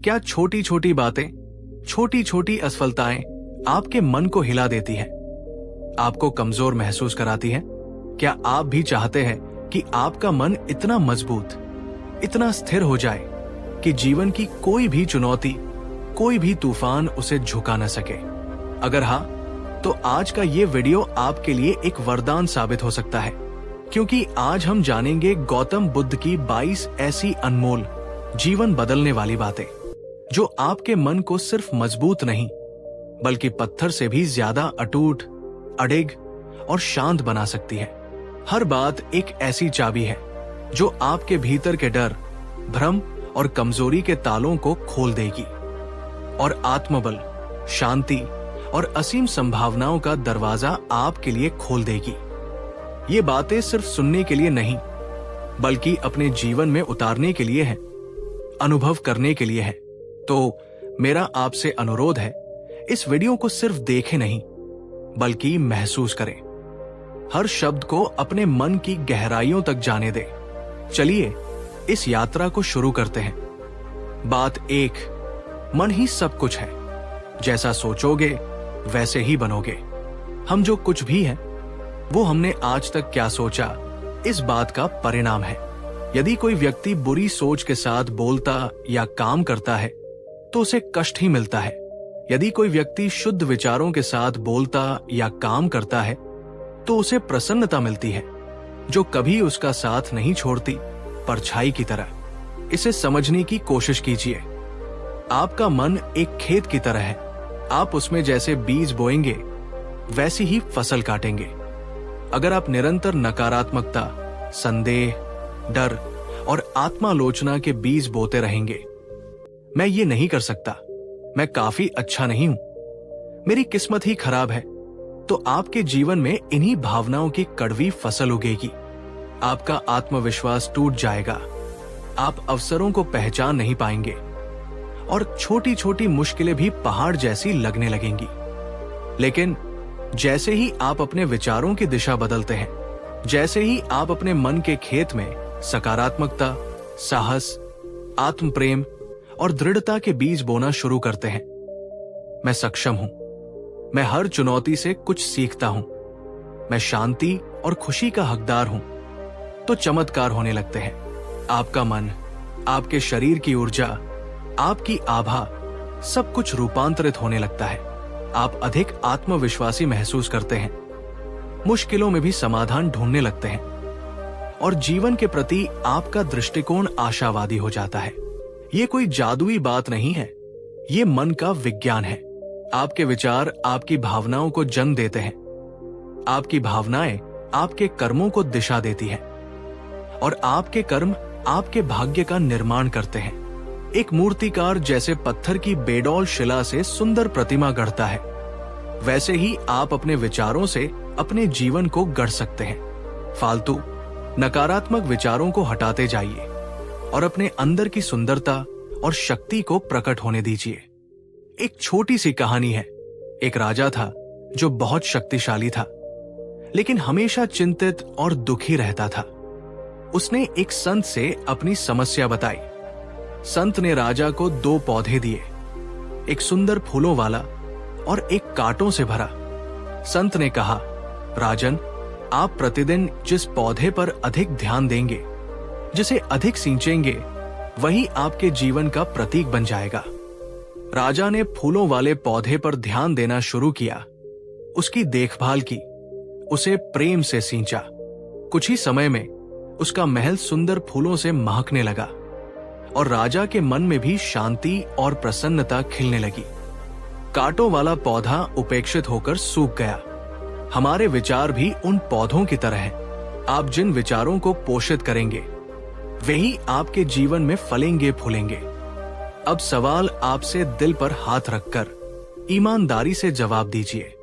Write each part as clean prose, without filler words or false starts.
क्या छोटी छोटी बातें, छोटी छोटी असफलताएं आपके मन को हिला देती हैं, आपको कमजोर महसूस कराती हैं? क्या आप भी चाहते हैं कि आपका मन इतना मजबूत, इतना स्थिर हो जाए कि जीवन की कोई भी चुनौती, कोई भी तूफान उसे झुका न सके? अगर हाँ, तो आज का ये वीडियो आपके लिए एक वरदान साबित हो सकता है, क्योंकि आज हम जानेंगे गौतम बुद्ध की 22 ऐसी अनमोल, जीवन बदलने वाली बातें जो आपके मन को सिर्फ मजबूत नहीं, बल्कि पत्थर से भी ज्यादा अटूट, अडिग और शांत बना सकती है। हर बात एक ऐसी चाबी है जो आपके भीतर के डर, भ्रम और कमजोरी के तालों को खोल देगी और आत्मबल, शांति और असीम संभावनाओं का दरवाजा आपके लिए खोल देगी। ये बातें सिर्फ सुनने के लिए नहीं, बल्कि अपने जीवन में उतारने के लिए है, अनुभव करने के लिए है। तो मेरा आपसे अनुरोध है, इस वीडियो को सिर्फ देखें नहीं, बल्कि महसूस करें। हर शब्द को अपने मन की गहराइयों तक जाने दें। चलिए इस यात्रा को शुरू करते हैं। बात 1, मन ही सब कुछ है। जैसा सोचोगे वैसे ही बनोगे। हम जो कुछ भी हैं, वो हमने आज तक क्या सोचा, इस बात का परिणाम है। यदि कोई व्यक्ति बुरी सोच के साथ बोलता या काम करता है, तो उसे कष्ट ही मिलता है। यदि कोई व्यक्ति शुद्ध विचारों के साथ बोलता या काम करता है, तो उसे प्रसन्नता मिलती है, जो कभी उसका साथ नहीं छोड़ती, परछाई की तरह। इसे समझने की कोशिश कीजिए। आपका मन एक खेत की तरह है। आप उसमें जैसे बीज बोएंगे, वैसी ही फसल काटेंगे। अगर आप निरंतर नकारात्मकता, संदेह, डर और आत्मालोचना के बीज बोते रहेंगे, मैं ये नहीं कर सकता, मैं काफी अच्छा नहीं हूं, मेरी किस्मत ही खराब है, तो आपके जीवन में इन्हीं भावनाओं की कड़वी फसल उगेगी। आपका आत्मविश्वास टूट जाएगा, आप अवसरों को पहचान नहीं पाएंगे और छोटी छोटी मुश्किलें भी पहाड़ जैसी लगने लगेंगी। लेकिन जैसे ही आप अपने विचारों की दिशा बदलते हैं, जैसे ही आप अपने मन के खेत में सकारात्मकता, साहस, आत्म प्रेम और दृढ़ता के बीज बोना शुरू करते हैं, मैं सक्षम हूं, मैं हर चुनौती से कुछ सीखता हूं, मैं शांति और खुशी का हकदार हूं, तो चमत्कार होने लगते हैं। आपका मन, आपके शरीर की ऊर्जा, आपकी आभा, सब कुछ रूपांतरित होने लगता है। आप अधिक आत्मविश्वासी महसूस करते हैं, मुश्किलों में भी समाधान ढूंढने लगते हैं और जीवन के प्रति आपका दृष्टिकोण आशावादी हो जाता है। ये कोई जादुई बात नहीं है, ये मन का विज्ञान है। आपके विचार आपकी भावनाओं को जन्म देते हैं, आपकी भावनाएं आपके कर्मों को दिशा देती हैं और आपके कर्म आपके भाग्य का निर्माण करते हैं। एक मूर्तिकार जैसे पत्थर की बेडौल शिला से सुंदर प्रतिमा गढ़ता है, वैसे ही आप अपने विचारों से अपने जीवन को गढ़ सकते हैं। फालतू नकारात्मक विचारों को हटाते जाइए और अपने अंदर की सुंदरता और शक्ति को प्रकट होने दीजिए। एक छोटी सी कहानी है। एक राजा था जो बहुत शक्तिशाली था, लेकिन हमेशा चिंतित और दुखी रहता था। उसने एक संत से अपनी समस्या बताई। संत ने राजा को 2 पौधे दिए, एक सुंदर फूलों वाला और एक कांटों से भरा। संत ने कहा, राजन, आप प्रतिदिन जिस पौधे पर अधिक ध्यान देंगे, जिसे अधिक सींचेंगे, वही आपके जीवन का प्रतीक बन जाएगा। राजा ने फूलों वाले पौधे पर ध्यान देना शुरू किया, उसकी देखभाल की, उसे प्रेम से सींचा। कुछ ही समय में उसका महल सुंदर फूलों से महकने लगा और राजा के मन में भी शांति और प्रसन्नता खिलने लगी। कांटों वाला पौधा उपेक्षित होकर सूख गया। हमारे विचार भी उन पौधों की तरह हैं। आप जिन विचारों को पोषित करेंगे, वही आपके जीवन में फलेंगे फूलेंगे। अब सवाल आपसे दिल पर हाथ रखकर ईमानदारी से जवाब दीजिए।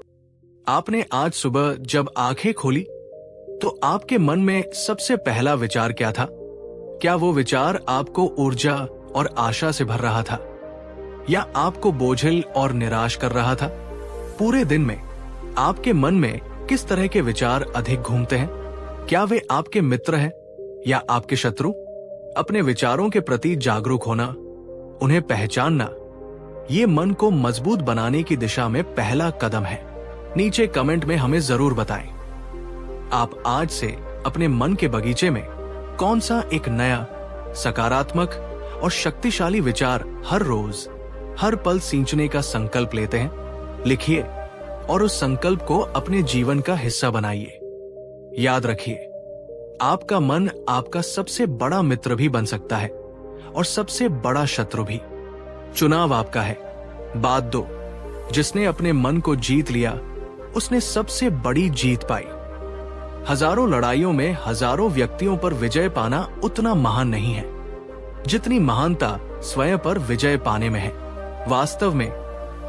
आपने आज सुबह जब आंखें खोली, तो आपके मन में सबसे पहला विचार क्या था? क्या वो विचार आपको ऊर्जा और आशा से भर रहा था, या आपको बोझिल और निराश कर रहा था? पूरे दिन में आपके मन में किस तरह के विचार अधिक घूमते हैं? क्या वे आपके मित्र हैं या आपके शत्रु? अपने विचारों के प्रति जागरूक होना, उन्हें पहचानना ये मन को मजबूत बनाने की दिशा में पहला कदम है। नीचे कमेंट में हमें जरूर बताएं, आप आज से अपने मन के बगीचे में कौन सा एक नया सकारात्मक और शक्तिशाली विचार हर रोज हर पल सींचने का संकल्प लेते हैं। लिखिए और उस संकल्प को अपने जीवन का हिस्सा बनाइए। याद रखिए, आपका मन आपका सबसे बड़ा मित्र भी बन सकता है और सबसे बड़ा शत्रु भी। चुनाव आपका है। बात दो, जिसने अपने मन को जीत लिया उसने सबसे बड़ी जीत पाई। हजारों लड़ाइयों में हजारों व्यक्तियों पर विजय पाना उतना महान नहीं है जितनी महानता स्वयं पर विजय पाने में है। वास्तव में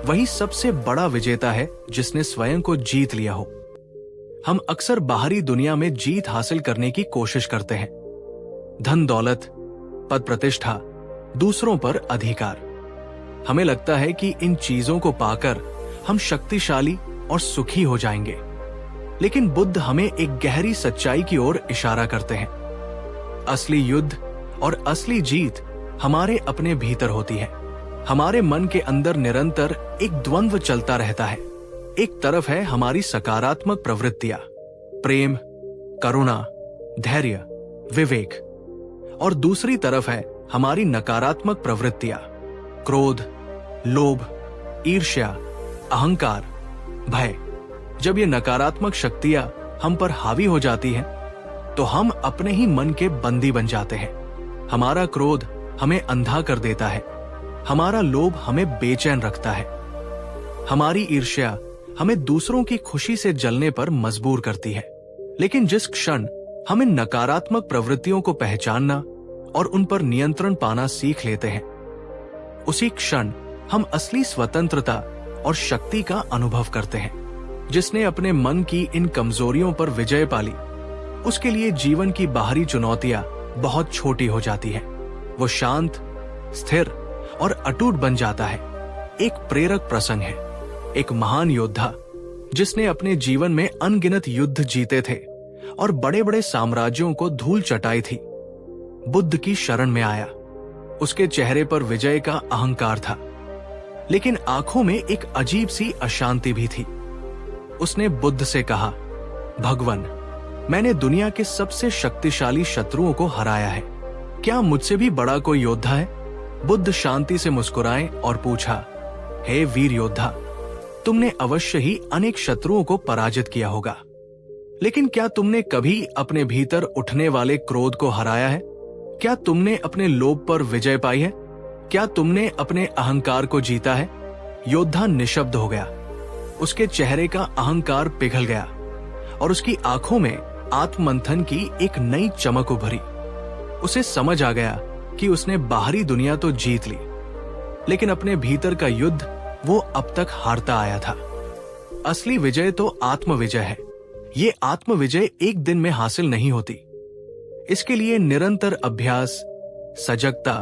वही सबसे बड़ा विजेता है जिसने स्वयं को जीत लिया हो। हम अक्सर बाहरी दुनिया में जीत हासिल करने की कोशिश करते हैं, धन दौलत, पद प्रतिष्ठा, दूसरों पर अधिकार। हमें लगता है कि इन चीजों को पाकर हम शक्तिशाली और सुखी हो जाएंगे, लेकिन बुद्ध हमें एक गहरी सच्चाई की ओर इशारा करते हैं। असली युद्ध और असली जीत हमारे अपने भीतर होती है। हमारे मन के अंदर निरंतर एक द्वंद्व चलता रहता है। एक तरफ है हमारी सकारात्मक प्रवृत्तियां, प्रेम, करुणा, धैर्य, विवेक, और दूसरी तरफ है हमारी नकारात्मक प्रवृत्तियां, क्रोध, लोभ, ईर्ष्या, अहंकार, भय। जब ये नकारात्मक शक्तियां हम पर हावी हो जाती हैं, तो हम अपने ही मन के बंदी बन जाते हैं। हमारा क्रोध हमें अंधा कर देता है, हमारा लोभ हमें बेचैन रखता है, हमारी ईर्ष्या हमें दूसरों की खुशी से जलने पर मजबूर करती है। लेकिन जिस क्षण हम इन नकारात्मक प्रवृत्तियों को पहचानना और उन पर नियंत्रण पाना सीख लेते हैं, उसी क्षण हम असली स्वतंत्रता और शक्ति का अनुभव करते हैं। जिसने अपने मन की इन कमजोरियों पर विजय पाली, उसके लिए जीवन की बाहरी चुनौतियां बहुत छोटी हो जाती हैं। वो शांत, स्थिर और अटूट बन जाता है। एक प्रेरक प्रसंग है, एक महान योद्धा जिसने अपने जीवन में अनगिनत युद्ध जीते थे और बड़े बड़े साम्राज्यों को धूल चटाई थी, बुद्ध की शरण में आया। उसके चेहरे पर विजय का अहंकार था, लेकिन आंखों में एक अजीब सी अशांति भी थी। उसने बुद्ध से कहा, भगवान, मैंने दुनिया के सबसे शक्तिशाली शत्रुओं को हराया है, क्या मुझसे भी बड़ा कोई योद्धा है? बुद्ध शांति से मुस्कुराए और पूछा, हे वीर योद्धा, तुमने अवश्य ही अनेक शत्रुओं को पराजित किया होगा, लेकिन क्या तुमने कभी अपने भीतर उठने वाले क्रोध को हराया है? क्या तुमने अपने लोभ पर विजय पाई है? क्या तुमने अपने अहंकार को जीता है? योद्धा निशब्द हो गया। उसके चेहरे का अहंकार पिघल गया और उसकी आंखों में आत्ममंथन की एक नई चमक उभरी। उसे समझ आ गया कि उसने बाहरी दुनिया तो जीत ली, लेकिन अपने भीतर का युद्ध वो अब तक हारता आया था। असली विजय तो आत्मविजय है। ये आत्मविजय एक दिन में हासिल नहीं होती। इसके लिए निरंतर अभ्यास, सजगता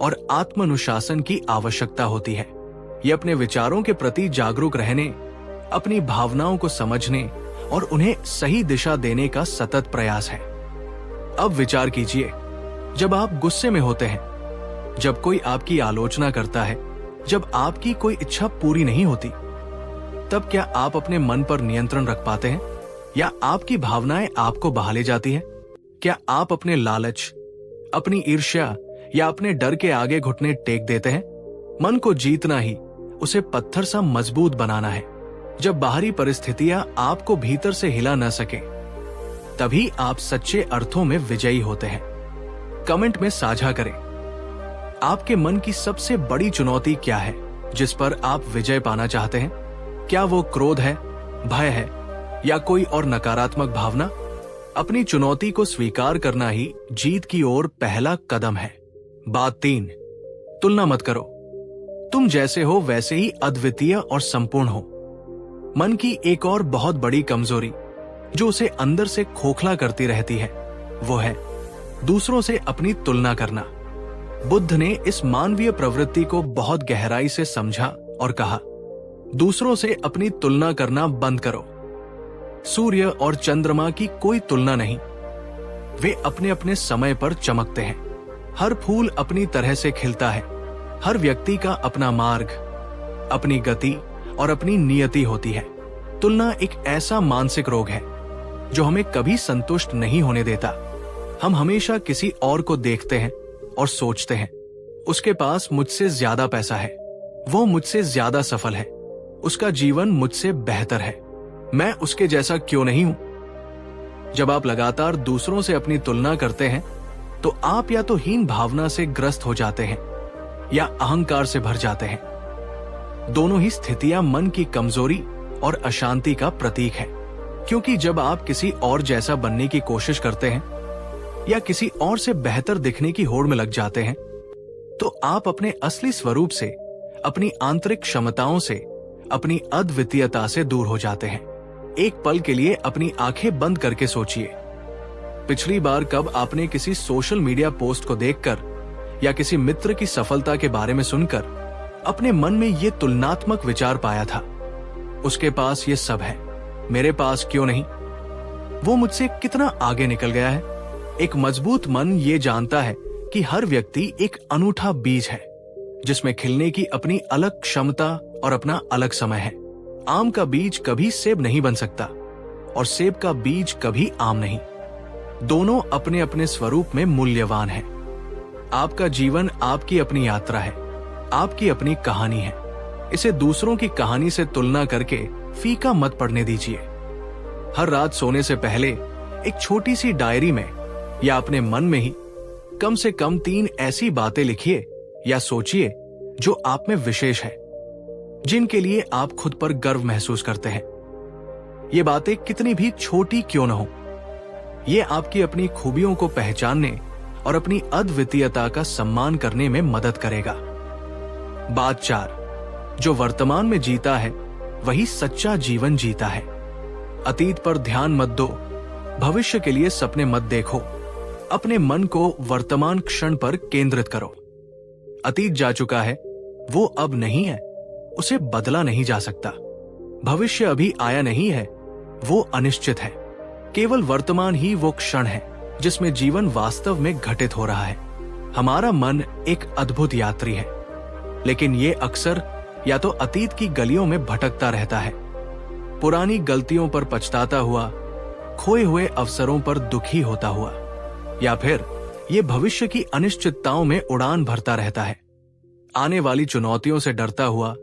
और आत्मानुशासन की आवश्यकता होती है। ये अपने विचारों के प्रति जागरूक रहने, अपनी भावनाओं को समझने और उन्हें सही दिशा देने का सतत प्रयास है। अब विचार कीजिए, जब आप गुस्से में होते हैं, जब कोई आपकी आलोचना करता है, जब आपकी कोई इच्छा पूरी नहीं होती, तब क्या आप अपने मन पर नियंत्रण रख पाते हैं या आपकी भावनाएं आपको बहा ले जाती हैं? क्या आप अपने लालच, अपनी ईर्ष्या या अपने डर के आगे घुटने टेक देते हैं? मन को जीतना ही उसे पत्थर सा मजबूत बनाना है। जब बाहरी परिस्थितियां आपको भीतर से हिला न सके, तभी आप सच्चे अर्थों में विजयी होते हैं। कमेंट में साझा करें, आपके मन की सबसे बड़ी चुनौती क्या है जिस पर आप विजय पाना चाहते हैं? क्या वो क्रोध है, भय है या कोई और नकारात्मक भावना? अपनी चुनौती को स्वीकार करना ही जीत की ओर पहला कदम है। बात 3, तुलना मत करो। तुम जैसे हो वैसे ही अद्वितीय और संपूर्ण हो। मन की एक और बहुत बड़ी कमजोरी जो उसे अंदर से खोखला करती रहती है, वो है दूसरों से अपनी तुलना करना। बुद्ध ने इस मानवीय प्रवृत्ति को बहुत गहराई से समझा और कहा, दूसरों से अपनी तुलना करना बंद करो। सूर्य और चंद्रमा की कोई तुलना नहीं, वे अपने अपने समय पर चमकते हैं। हर फूल अपनी तरह से खिलता है, हर व्यक्ति का अपना मार्ग, अपनी गति और अपनी नियति होती है। तुलना एक ऐसा मानसिक रोग है जो हमें कभी संतुष्ट नहीं होने देता। हम हमेशा किसी और को देखते हैं और सोचते हैं, उसके पास मुझसे ज्यादा पैसा है, वो मुझसे ज्यादा सफल है, उसका जीवन मुझसे बेहतर है, मैं उसके जैसा क्यों नहीं हूं। जब आप लगातार दूसरों से अपनी तुलना करते हैं तो आप या तो हीन भावना से ग्रस्त हो जाते हैं या अहंकार से भर जाते हैं। दोनों ही स्थितियां मन की कमजोरी और अशांति का प्रतीक है, क्योंकि जब आप किसी और जैसा बनने की कोशिश करते हैं या किसी और से बेहतर दिखने की होड़ में लग जाते हैं तो आप अपने असली स्वरूप से, अपनी आंतरिक क्षमताओं से, अपनी अद्वितीयता से दूर हो जाते हैं। एक पल के लिए अपनी आंखें बंद करके सोचिए, पिछली बार कब आपने किसी सोशल मीडिया पोस्ट को देखकर या किसी मित्र की सफलता के बारे में सुनकर अपने मन में ये तुलनात्मक विचार पाया था, उसके पास ये सब है, मेरे पास क्यों नहीं, वो मुझसे कितना आगे निकल गया है। एक मजबूत मन ये जानता है कि हर व्यक्ति एक अनूठा बीज है जिसमें खिलने की अपनी अलग क्षमता और अपना अलग समय है। आम का बीज कभी सेब नहीं बन सकता और सेब का बीज कभी आम नहीं। दोनों अपने अपने स्वरूप में मूल्यवान हैं। आपका जीवन आपकी अपनी यात्रा है, आपकी अपनी कहानी है। इसे दूसरों की कहानी से तुलना करके फीका मत पड़ने दीजिए। हर रात सोने से पहले एक छोटी सी डायरी में या अपने मन में ही कम से कम 3 ऐसी बातें लिखिए या सोचिए जो आप में विशेष है, जिनके लिए आप खुद पर गर्व महसूस करते हैं। ये बातें कितनी भी छोटी क्यों न हो, ये आपकी अपनी खूबियों को पहचानने और अपनी अद्वितीयता का सम्मान करने में मदद करेगा। बात 4, जो वर्तमान में जीता है वही सच्चा जीवन जीता है। अतीत पर ध्यान मत दो, भविष्य के लिए सपने मत देखो, अपने मन को वर्तमान क्षण पर केंद्रित करो। अतीत जा चुका है, वो अब नहीं है, उसे बदला नहीं जा सकता। भविष्य अभी आया नहीं है, वो अनिश्चित है। केवल वर्तमान ही वो क्षण है जिसमें जीवन वास्तव में घटित हो रहा है। हमारा मन एक अद्भुत यात्री है, लेकिन ये अक्सर या तो अतीत की गलियों में भटकता रहता है, पुरानी गलतियों पर पछताता हुआ, खोए हुए अवसरों पर दुखी होता हुआ, या फिर ये भविष्य की अनिश्चितताओं में उड़ान भरता रहता है, आने वाली चुनौतियों से डरता हुआ,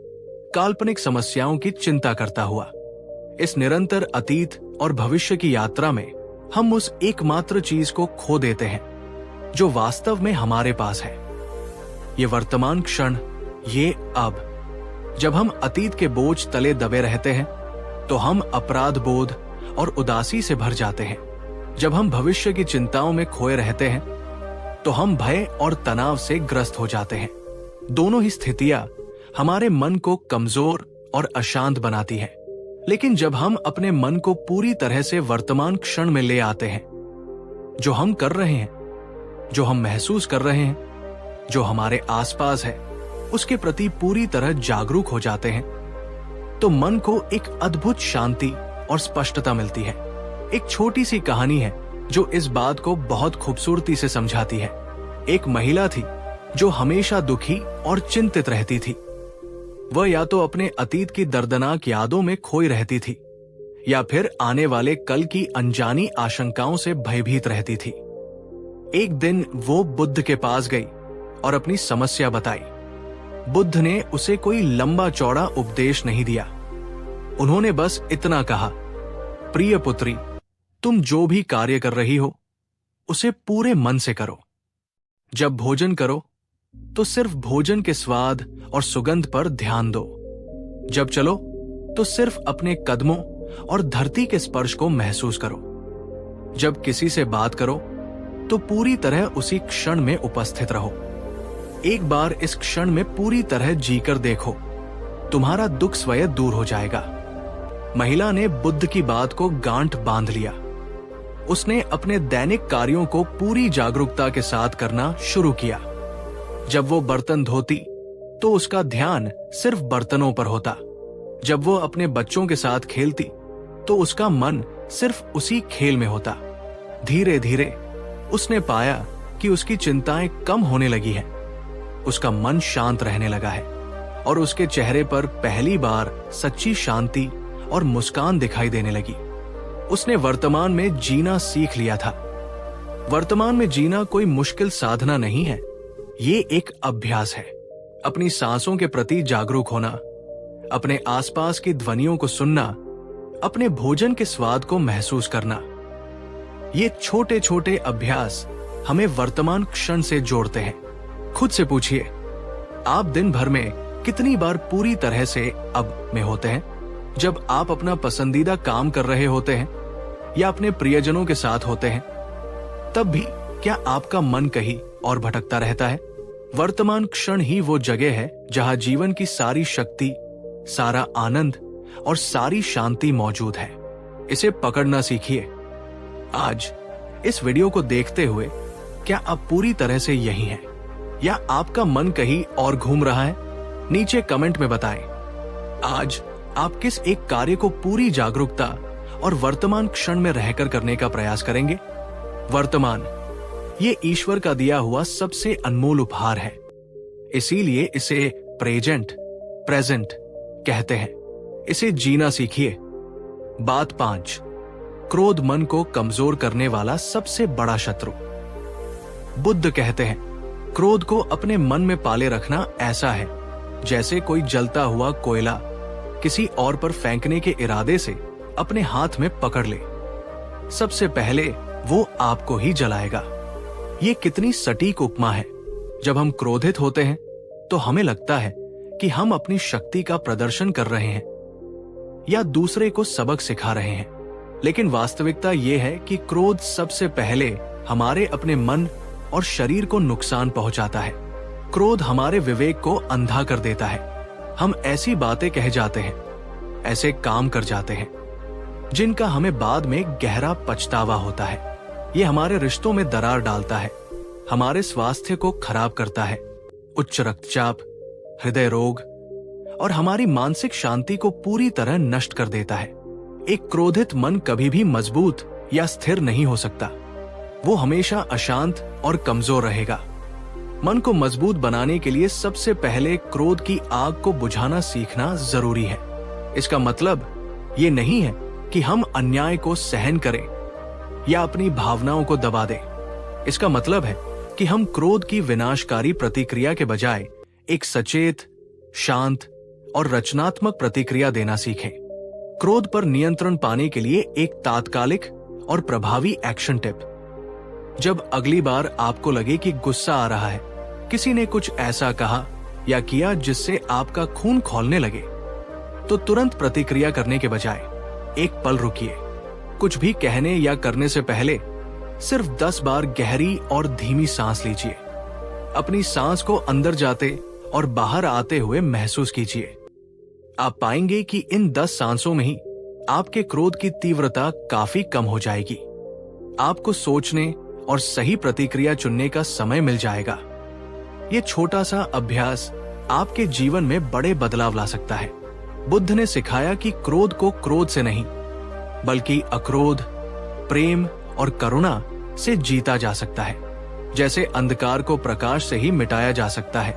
काल्पनिक समस्याओं की चिंता करता हुआ। इस निरंतर अतीत और भविष्य की यात्रा में हम उस एकमात्र चीज को खो देते हैं जो वास्तव में हमारे पास है। ये वर्तमान क्षण, ये अब। जब हम अतीत के बोझ तले दबे रहते हैं तो हम अपराध बोध और उदासी से भर जाते हैं। जब हम भविष्य की चिंताओं में खोए रहते हैं तो हम भय और तनाव से ग्रस्त हो जाते हैं। दोनों ही स्थितियां हमारे मन को कमजोर और अशांत बनाती है। लेकिन जब हम अपने मन को पूरी तरह से वर्तमान क्षण में ले आते हैं, जो हम कर रहे हैं, जो हम महसूस कर रहे हैं, जो हमारे आसपास है, उसके प्रति पूरी तरह जागरूक हो जाते हैं, तो मन को एक अद्भुत शांति और स्पष्टता मिलती है। एक छोटी सी कहानी है जो इस बात को बहुत खूबसूरती से समझाती है। एक महिला थी जो हमेशा दुखी और चिंतित रहती थी। वह या तो अपने अतीत की दर्दनाक यादों में खोई रहती थी या फिर आने वाले कल की अनजानी आशंकाओं से भयभीत रहती थी। एक दिन वो बुद्ध के पास गई और अपनी समस्या बताई। बुद्ध ने उसे कोई लंबा चौड़ा उपदेश नहीं दिया। उन्होंने बस इतना कहा, प्रिय पुत्री, तुम जो भी कार्य कर रही हो उसे पूरे मन से करो। जब भोजन करो तो सिर्फ भोजन के स्वाद और सुगंध पर ध्यान दो। जब चलो तो सिर्फ अपने कदमों और धरती के स्पर्श को महसूस करो। जब किसी से बात करो तो पूरी तरह उसी क्षण में उपस्थित रहो। एक बार इस क्षण में पूरी तरह जीकर देखो, तुम्हारा दुख स्वयं दूर हो जाएगा। महिला ने बुद्ध की बात को गांठ बांध लिया। उसने अपने दैनिक कार्यों को पूरी जागरूकता के साथ करना शुरू किया। जब वो बर्तन धोती तो उसका ध्यान सिर्फ बर्तनों पर होता। जब वो अपने बच्चों के साथ खेलती तो उसका मन सिर्फ उसी खेल में होता। धीरे धीरे उसने पाया कि उसकी चिंताएं कम होने लगी हैं। उसका मन शांत रहने लगा है और उसके चेहरे पर पहली बार सच्ची शांति और मुस्कान दिखाई देने लगी। उसने वर्तमान में जीना सीख लिया था। वर्तमान में जीना कोई मुश्किल साधना नहीं है, ये एक अभ्यास है। अपनी सांसों के प्रति जागरूक होना, अपने आसपास की ध्वनियों को सुनना, अपने भोजन के स्वाद को महसूस करना। ये छोटे छोटे अभ्यास हमें वर्तमान क्षण से जोड़ते हैं। खुद से पूछिए, आप दिन भर में कितनी बार पूरी तरह से अब में होते हैं? जब आप अपना पसंदीदा काम कर रहे होते हैं या अपने प्रियजनों के साथ होते हैं, तब भी क्या आपका मन कहीं और भटकता रहता है? वर्तमान क्षण ही वो जगह है जहां जीवन की सारी शक्ति, सारा आनंद और सारी शांति मौजूद है। इसे पकड़ना सीखिए। आज इस वीडियो को देखते हुए क्या आप पूरी तरह से यही हैं या आपका मन कहीं और घूम रहा है? नीचे कमेंट में बताएं। आज आप किस एक कार्य को पूरी जागरूकता और वर्तमान क्षण में रहकर करने का प्रयास करेंगे? वर्तमान ये ईश्वर का दिया हुआ सबसे अनमोल उपहार है, इसीलिए इसे प्रेजेंट कहते हैं। इसे जीना सीखिए। बात 5, क्रोध मन को कमजोर करने वाला सबसे बड़ा शत्रु। बुद्ध कहते हैं, क्रोध को अपने मन में पाले रखना ऐसा है जैसे कोई जलता हुआ कोयला किसी और पर फेंकने के इरादे से अपने हाथ में पकड़ ले। सबसे पहले वो आपको ही जलाएगा। ये कितनी सटीक उपमा है। जब हम क्रोधित होते हैं तो हमें लगता है कि हम अपनी शक्ति का प्रदर्शन कर रहे हैं या दूसरे को सबक सिखा रहे हैं, लेकिन वास्तविकता ये है कि क्रोध सबसे पहले हमारे अपने मन और शरीर को नुकसान पहुंचाता है। क्रोध हमारे विवेक को अंधा कर देता है। हम ऐसी बातें कह जाते हैं, ऐसे काम कर जाते हैं जिनका हमें बाद में गहरा पछतावा होता है। ये हमारे रिश्तों में दरार डालता है, हमारे स्वास्थ्य को खराब करता है, उच्च रक्तचाप, हृदय रोग और हमारी मानसिक शांति को पूरी तरह नष्ट कर देता है। एक क्रोधित मन कभी भी मजबूत या स्थिर नहीं हो सकता। वो हमेशा अशांत और कमजोर रहेगा। मन को मजबूत बनाने के लिए सबसे पहले क्रोध की आग को बुझाना सीखना जरूरी है। इसका मतलब ये नहीं है कि हम अन्याय को सहन करें या अपनी भावनाओं को दबा दें। इसका मतलब है कि हम क्रोध की विनाशकारी प्रतिक्रिया के बजाय एक सचेत, शांत और रचनात्मक प्रतिक्रिया देना सीखें। क्रोध पर नियंत्रण पाने के लिए एक तात्कालिक और प्रभावी एक्शन टिप। जब अगली बार आपको लगे कि गुस्सा आ रहा है, किसी ने कुछ ऐसा कहा या किया जिससे आपका खून खौलने लगे, तो तुरंत प्रतिक्रिया करने के बजाय एक पल रुकिए। कुछ भी कहने या करने से पहले सिर्फ 10 बार गहरी और धीमी सांस लीजिए। अपनी सांस को अंदर जाते और बाहर आते हुए महसूस कीजिए। आप पाएंगे कि इन 10 सांसों में ही आपके क्रोध की तीव्रता काफी कम हो जाएगी। आपको सोचने और सही प्रतिक्रिया चुनने का समय मिल जाएगा। ये छोटा सा अभ्यास आपके जीवन में बड़े बदलाव ला सकता है। बुद्ध ने सिखाया कि क्रोध को क्रोध से नहीं, बल्कि अक्रोध, प्रेम और करुणा से जीता जा सकता है। जैसे अंधकार को प्रकाश से ही मिटाया जा सकता है,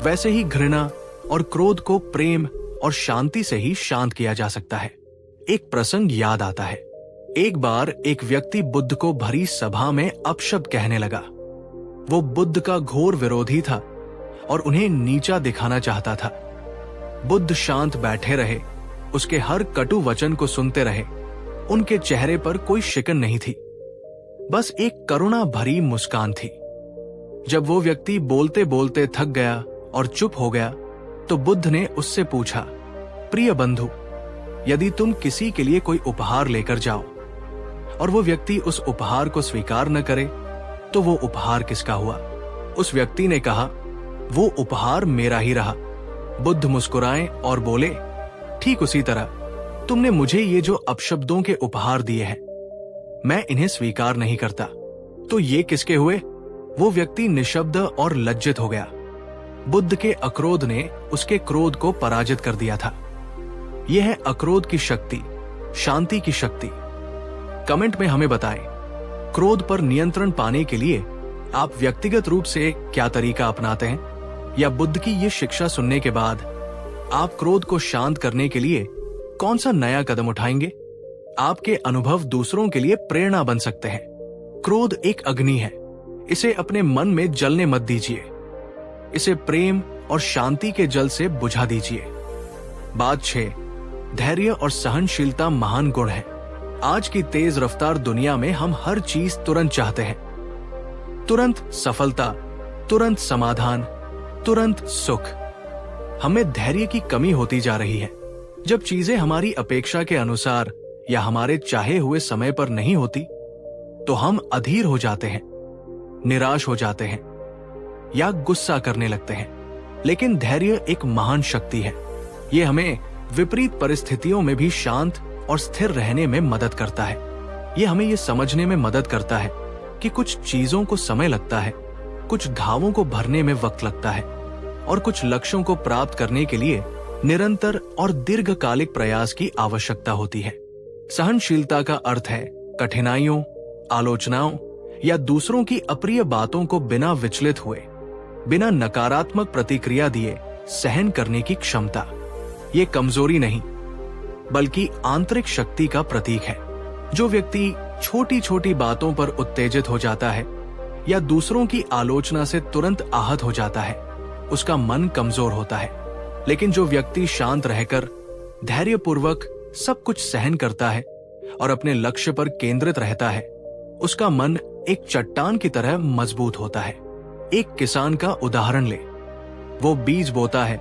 वैसे ही घृणा और क्रोध को प्रेम और शांति से ही शांत किया जा सकता है। एक प्रसंग याद आता है। एक बार एक व्यक्ति बुद्ध को भरी सभा में अपशब्द कहने लगा। वो बुद्ध का घोर विरोधी था और उन्हें नीचा दिखाना चाहता था। बुद्ध शांत बैठे रहे, उसके हर कटु वचन को सुनते रहे। उनके चेहरे पर कोई शिकन नहीं थी, बस एक करुणा भरी मुस्कान थी। जब वो व्यक्ति बोलते बोलते थक गया और चुप हो गया, तो बुद्ध ने उससे पूछा, प्रिय बंधु, यदि तुम किसी के लिए कोई उपहार लेकर जाओ और वो व्यक्ति उस उपहार को स्वीकार न करे, तो वो उपहार किसका हुआ? उस व्यक्ति ने कहा, वो उपहार मेरा ही रहा। बुद्ध मुस्कुराए और बोले, ठीक उसी तरह तुमने मुझे ये जो अपशब्दों के उपहार दिए हैं, मैं इन्हें स्वीकार नहीं करता, तो ये किसके हुए? वो व्यक्ति निशब्द और लज्जित हो गया। बुद्ध के अक्रोध ने उसके क्रोध को पराजित कर दिया था। यह है अक्रोध की शक्ति, शांति की शक्ति। कमेंट में हमें बताएं, क्रोध पर नियंत्रण पाने के लिए आप व्यक्तिगत रूप से क्या तरीका अपनाते हैं? या बुद्ध की ये शिक्षा सुनने के बाद आप क्रोध को शांत करने के लिए कौन सा नया कदम उठाएंगे? आपके अनुभव दूसरों के लिए प्रेरणा बन सकते हैं। क्रोध एक अग्नि है, इसे अपने मन में जलने मत दीजिए। इसे प्रेम और शांति के जल से बुझा दीजिए। बात 6, धैर्य और सहनशीलता महान गुण है। आज की तेज रफ्तार दुनिया में हम हर चीज तुरंत चाहते हैं। तुरंत सफलता, तुरंत समाधान, तुरंत सुख। हमें धैर्य की कमी होती जा रही है। जब चीजें हमारी अपेक्षा के अनुसार या हमारे चाहे हुए समय पर नहीं होती तो हम अधीर हो जाते हैं, निराश हो जाते हैं या गुस्सा करने लगते हैं। लेकिन धैर्य एक महान शक्ति है। ये हमें विपरीत परिस्थितियों में भी शांत और स्थिर रहने में मदद करता है। ये हमें ये समझने में मदद करता है कि कुछ चीजों को समय लगता है, कुछ घावों को भरने में वक्त लगता है और कुछ लक्ष्यों को प्राप्त करने के लिए निरंतर और दीर्घकालिक प्रयास की आवश्यकता होती है। सहनशीलता का अर्थ है कठिनाइयों, आलोचनाओं या दूसरों की अप्रिय बातों को बिना विचलित हुए, बिना नकारात्मक प्रतिक्रिया दिए सहन करने की क्षमता। ये कमजोरी नहीं बल्कि आंतरिक शक्ति का प्रतीक है। जो व्यक्ति छोटी छोटी बातों पर उत्तेजित हो जाता है या दूसरों की आलोचना से तुरंत आहत हो जाता है, उसका मन कमजोर होता है। लेकिन जो व्यक्ति शांत रहकर धैर्यपूर्वक सब कुछ सहन करता है और अपने लक्ष्य पर केंद्रित रहता है, उसका मन एक चट्टान की तरह मजबूत होता है। एक किसान का उदाहरण ले। वो बीज बोता है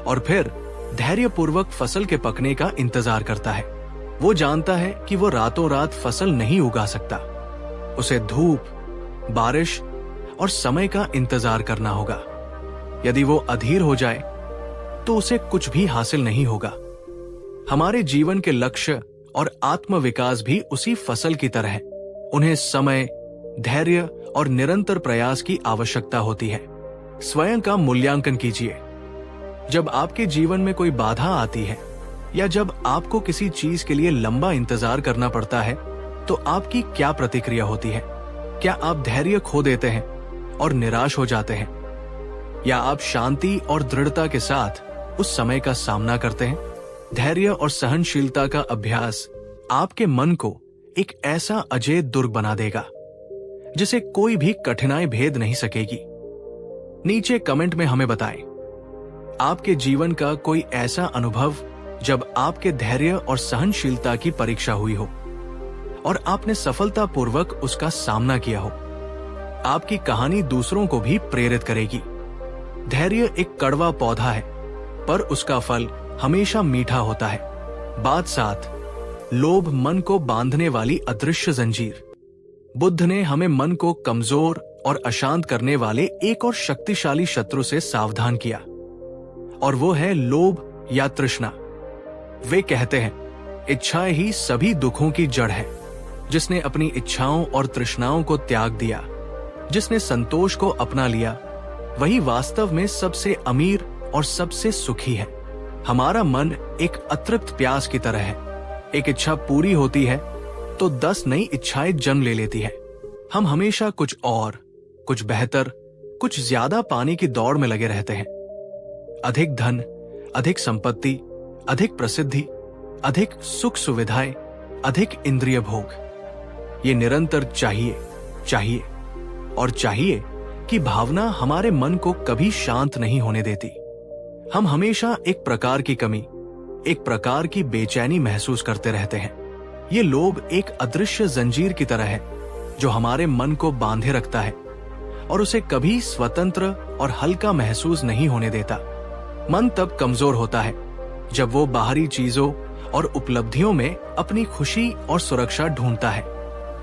और फिर धैर्यपूर्वक फसल के पकने का इंतजार करता है। वो जानता है कि वो रातों रात फसल नहीं उगा सकता। उसे धूप, बारिश और समय का इंतजार करना होगा। यदि वो अधीर हो जाए तो उसे कुछ भी हासिल नहीं होगा। हमारे जीवन के लक्ष्य और आत्मविकास भी उसी फसल की तरह है। उन्हें समय, धैर्य और निरंतर प्रयास की आवश्यकता होती है। स्वयं का मूल्यांकन कीजिए। जब आपके जीवन में कोई बाधा आती है या जब आपको किसी चीज के लिए लंबा इंतजार करना पड़ता है तो आपकी क्या प्रतिक्रिया होती है? क्या आप धैर्य खो देते हैं और निराश हो जाते हैं, या आप शांति और दृढ़ता के साथ उस समय का सामना करते हैं? धैर्य और सहनशीलता का अभ्यास आपके मन को एक ऐसा अजेय दुर्ग बना देगा जिसे कोई भी कठिनाई भेद नहीं सकेगी। नीचे कमेंट में हमें बताएं आपके जीवन का कोई ऐसा अनुभव जब आपके धैर्य और सहनशीलता की परीक्षा हुई हो और आपने सफलतापूर्वक उसका सामना किया हो। आपकी कहानी दूसरों को भी प्रेरित करेगी। धैर्य एक कड़वा पौधा है पर उसका फल हमेशा मीठा होता है। बात 7, लोभ मन को बांधने वाली अदृश्य जंजीर। बुद्ध ने हमें मन को कमजोर और अशांत करने वाले एक और शक्तिशाली शत्रु से सावधान किया, और वो है लोभ या तृष्णा। वे कहते हैं, इच्छाएं ही सभी दुखों की जड़ है। जिसने अपनी इच्छाओं और तृष्णाओं को त्याग दिया, जिसने संतोष को अपना लिया, वही वास्तव में सबसे अमीर और सबसे सुखी है। हमारा मन एक अतृप्त प्यास की तरह है। एक इच्छा पूरी होती है तो 10 नई इच्छाएं जन्म ले लेती है। हम हमेशा कुछ और, कुछ बेहतर, कुछ ज्यादा पाने की दौड़ में लगे रहते हैं। अधिक धन, अधिक संपत्ति, अधिक प्रसिद्धि, अधिक सुख सुविधाएं, अधिक इंद्रिय भोग। ये निरंतर चाहिए, चाहिए और चाहिए की भावना हमारे मन को कभी शांत नहीं होने देती। हम हमेशा एक प्रकार की कमी, एक प्रकार की बेचैनी महसूस करते रहते हैं। ये लोभ एक अदृश्य जंजीर की तरह है जो हमारे मन को बांधे रखता है और उसे कभी स्वतंत्र और हल्का महसूस नहीं होने देता। मन तब कमजोर होता है जब वो बाहरी चीजों और उपलब्धियों में अपनी खुशी और सुरक्षा ढूंढता है,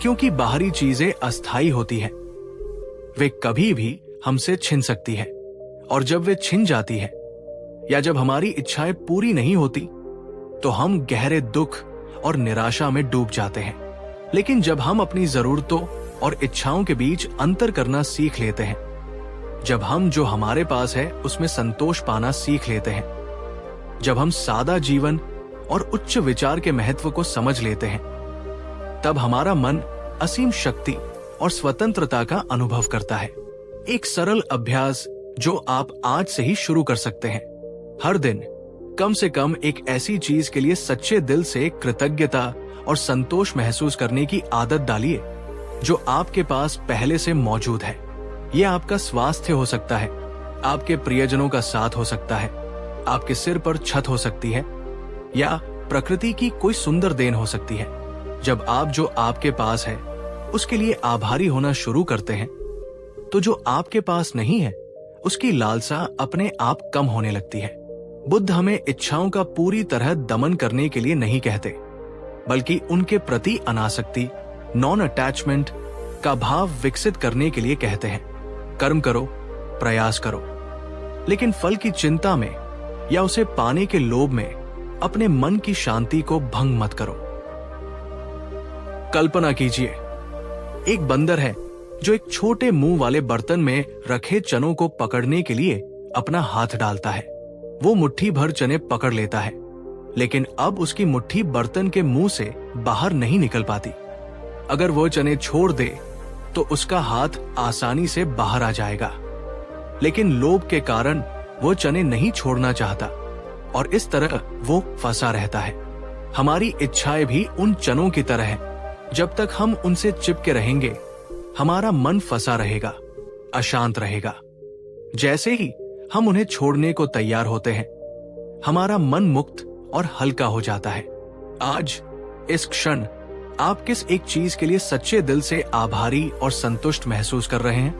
क्योंकि बाहरी चीजें अस्थायी होती हैं। वे कभी भी हमसे छिन सकती है, और जब वे छिन जाती है या जब हमारी इच्छाएं पूरी नहीं होती तो हम गहरे दुख और निराशा में डूब जाते हैं। लेकिन जब हम अपनी जरूरतों और इच्छाओं के बीच अंतर करना सीख लेते हैं, जब हम जो हमारे पास है उसमें संतोष पाना सीख लेते हैं, जब हम सादा जीवन और उच्च विचार के महत्व को समझ लेते हैं, तब हमारा मन असीम शक्ति और स्वतंत्रता का अनुभव करता है। एक सरल अभ्यास जो आप आज से ही शुरू कर सकते हैं। हर दिन कम से कम एक ऐसी चीज के लिए सच्चे दिल से कृतज्ञता और संतोष महसूस करने की आदत डालिए जो आपके पास पहले से मौजूद है। यह आपका स्वास्थ्य हो सकता है, आपके प्रियजनों का साथ हो सकता है, आपके सिर पर छत हो सकती है, या प्रकृति की कोई सुंदर देन हो सकती है। जब आप जो आपके पास है उसके लिए आभारी होना शुरू करते हैं, तो जो आपके पास नहीं है उसकी लालसा अपने आप कम होने लगती है। बुद्ध हमें इच्छाओं का पूरी तरह दमन करने के लिए नहीं कहते, बल्कि उनके प्रति अनासक्ति, नॉन अटैचमेंट का भाव विकसित करने के लिए कहते हैं। कर्म करो, प्रयास करो, लेकिन फल की चिंता में या उसे पाने के लोभ में अपने मन की शांति को भंग मत करो। कल्पना कीजिए, एक बंदर है जो एक छोटे मुंह वाले बर्तन में रखे चनों को पकड़ने के लिए अपना हाथ डालता है। वो मुट्ठी भर चने पकड़ लेता है, लेकिन अब उसकी मुट्ठी बर्तन के मुंह से बाहर नहीं निकल पाती। अगर वो चने छोड़ दे तो उसका हाथ आसानी से बाहर आ जाएगा, लेकिन लोभ के कारण वो चने नहीं छोड़ना चाहता और इस तरह वो फंसा रहता है। हमारी इच्छाएं भी उन चनों की तरह हैं। जब तक हम उनसे चिपके रहेंगे, हमारा मन फंसा रहेगा, अशांत रहेगा। जैसे ही हम उन्हें छोड़ने को तैयार होते हैं, हमारा मन मुक्त और हल्का हो जाता है। आज इस क्षण आप किस एक चीज के लिए सच्चे दिल से आभारी और संतुष्ट महसूस कर रहे हैं,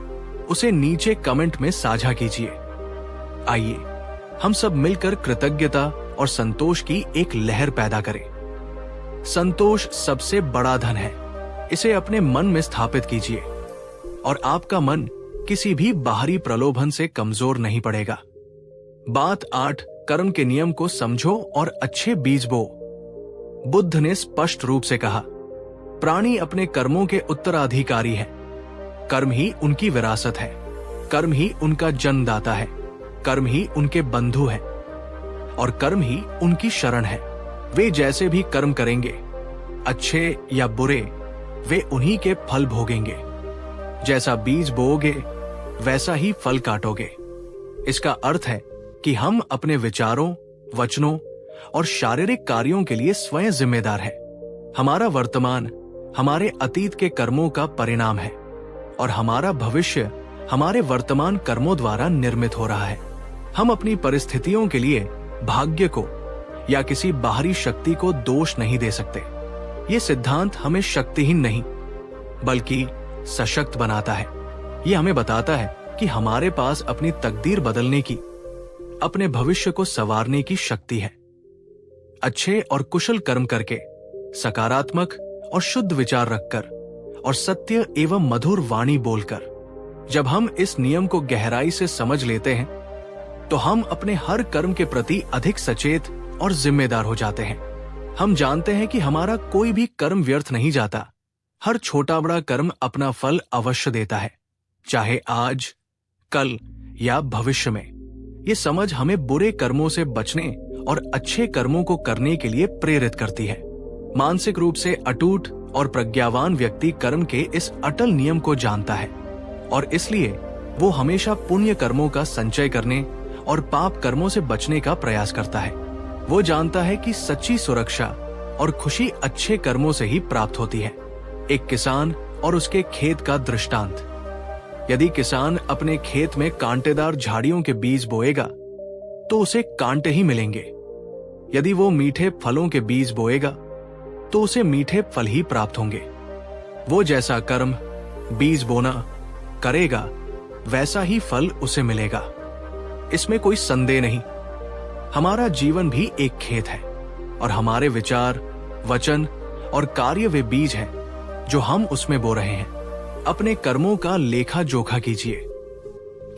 उसे नीचे कमेंट में साझा कीजिए। आइए हम सब मिलकर कृतज्ञता और संतोष की एक लहर पैदा करें। संतोष सबसे बड़ा धन है। इसे अपने मन में स्थापित कीजिए और आपका मन किसी भी बाहरी प्रलोभन से कमजोर नहीं पड़ेगा। बात 8, कर्म के नियम को समझो और अच्छे बीज बो। बुद्ध ने स्पष्ट रूप से कहा, प्राणी अपने कर्मों के उत्तराधिकारी हैं। कर्म ही उनकी विरासत है, कर्म ही उनका जन्मदाता है, कर्म ही उनके बंधु है और कर्म ही उनकी शरण है। वे जैसे भी कर्म करेंगे, अच्छे या बुरे, वे उन्हीं के फल भोगेंगे। जैसा बीज बोओगे वैसा ही फल काटोगे। इसका अर्थ है कि हम अपने विचारों, वचनों और शारीरिक कार्यों के लिए स्वयं जिम्मेदार हैं। हमारा वर्तमान हमारे अतीत के कर्मों का परिणाम है और हमारा भविष्य हमारे वर्तमान कर्मों द्वारा निर्मित हो रहा है। हम अपनी परिस्थितियों के लिए भाग्य को या किसी बाहरी शक्ति को दोष नहीं दे सकते। ये सिद्धांत हमें शक्तिहीन नहीं बल्कि सशक्त बनाता है। ये हमें बताता है कि हमारे पास अपनी तकदीर बदलने की, अपने भविष्य को संवारने की शक्ति है। अच्छे और कुशल कर्म करके, सकारात्मक और शुद्ध विचार रखकर और सत्य एवं मधुर वाणी बोलकर, जब हम इस नियम को गहराई से समझ लेते हैं तो हम अपने हर कर्म के प्रति अधिक सचेत और जिम्मेदार हो जाते हैं। हम जानते हैं कि हमारा कोई भी कर्म व्यर्थ नहीं जाता। हर छोटा बड़ा कर्म अपना फल अवश्य देता है, चाहे आज, कल या भविष्य में। ये समझ हमें बुरे कर्मों से बचने और अच्छे कर्मों को करने के लिए प्रेरित करती है। मानसिक रूप से अटूट और प्रज्ञावान व्यक्ति कर्म के इस अटल नियम को जानता है और इसलिए वो हमेशा पुण्य कर्मों का संचय करने और पाप कर्मों से बचने का प्रयास करता है। वो जानता है कि सच्ची सुरक्षा और खुशी अच्छे कर्मों से ही प्राप्त होती है। एक किसान और उसके खेत का दृष्टांत। यदि किसान अपने खेत में कांटेदार झाड़ियों के बीज बोएगा तो उसे कांटे ही मिलेंगे। यदि वो मीठे फलों के बीज बोएगा तो उसे मीठे फल ही प्राप्त होंगे। वो जैसा कर्म बीज बोना करेगा वैसा ही फल उसे मिलेगा। इसमें कोई संदेह नहीं। हमारा जीवन भी एक खेत है और हमारे विचार, वचन और कार्य वे बीज हैं जो हम उसमें बो रहे हैं। अपने कर्मों का लेखा जोखा कीजिए।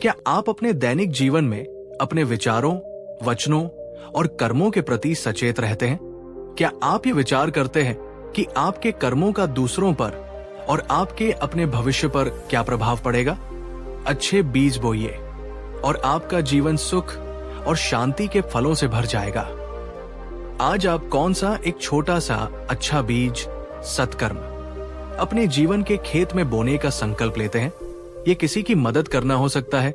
क्या आप अपने दैनिक जीवन में अपने विचारों, वचनों और कर्मों के प्रति सचेत रहते हैं? क्या आप ये विचार करते हैं कि आपके कर्मों का दूसरों पर और आपके अपने भविष्य पर क्या प्रभाव पड़ेगा? अच्छे बीज बोइए और आपका जीवन सुख और शांति के फलों से भर जाएगा। आज आप कौन सा एक छोटा सा अच्छा बीज, सत्कर्म अपने जीवन के खेत में बोने का संकल्प लेते हैं? ये किसी की मदद करना हो सकता है,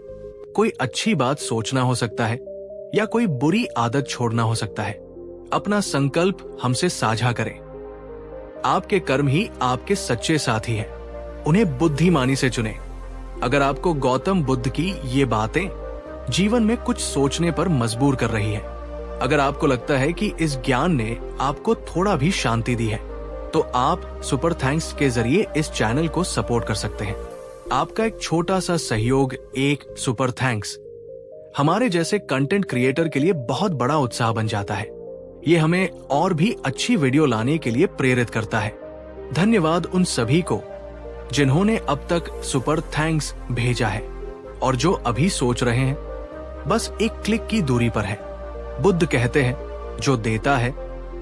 कोई अच्छी बात सोचना हो सकता है या कोई बुरी आदत छोड़ना हो सकता है। अपना संकल्प हमसे साझा करें। आपके कर्म ही आपके सच्चे साथी हैं, उन्हें बुद्धिमानी से चुनें। अगर आपको गौतम बुद्ध की ये बातें जीवन में कुछ सोचने पर मजबूर कर रही है, अगर आपको लगता है कि इस ज्ञान ने आपको थोड़ा भी शांति दी है, तो आप सुपर थैंक्स के जरिए इस चैनल को सपोर्ट कर सकते हैं। आपका एक छोटा सा सहयोग, एक सुपर थैंक्स, हमारे जैसे कंटेंट क्रिएटर के लिए बहुत बड़ा उत्साह बन जाता है। ये हमें और भी अच्छी वीडियो लाने के लिए प्रेरित करता है। धन्यवाद उन सभी को जिन्होंने अब तक सुपर थैंक्स भेजा है और जो अभी सोच रहे हैं, बस एक क्लिक की दूरी पर है। बुद्ध कहते हैं, जो देता है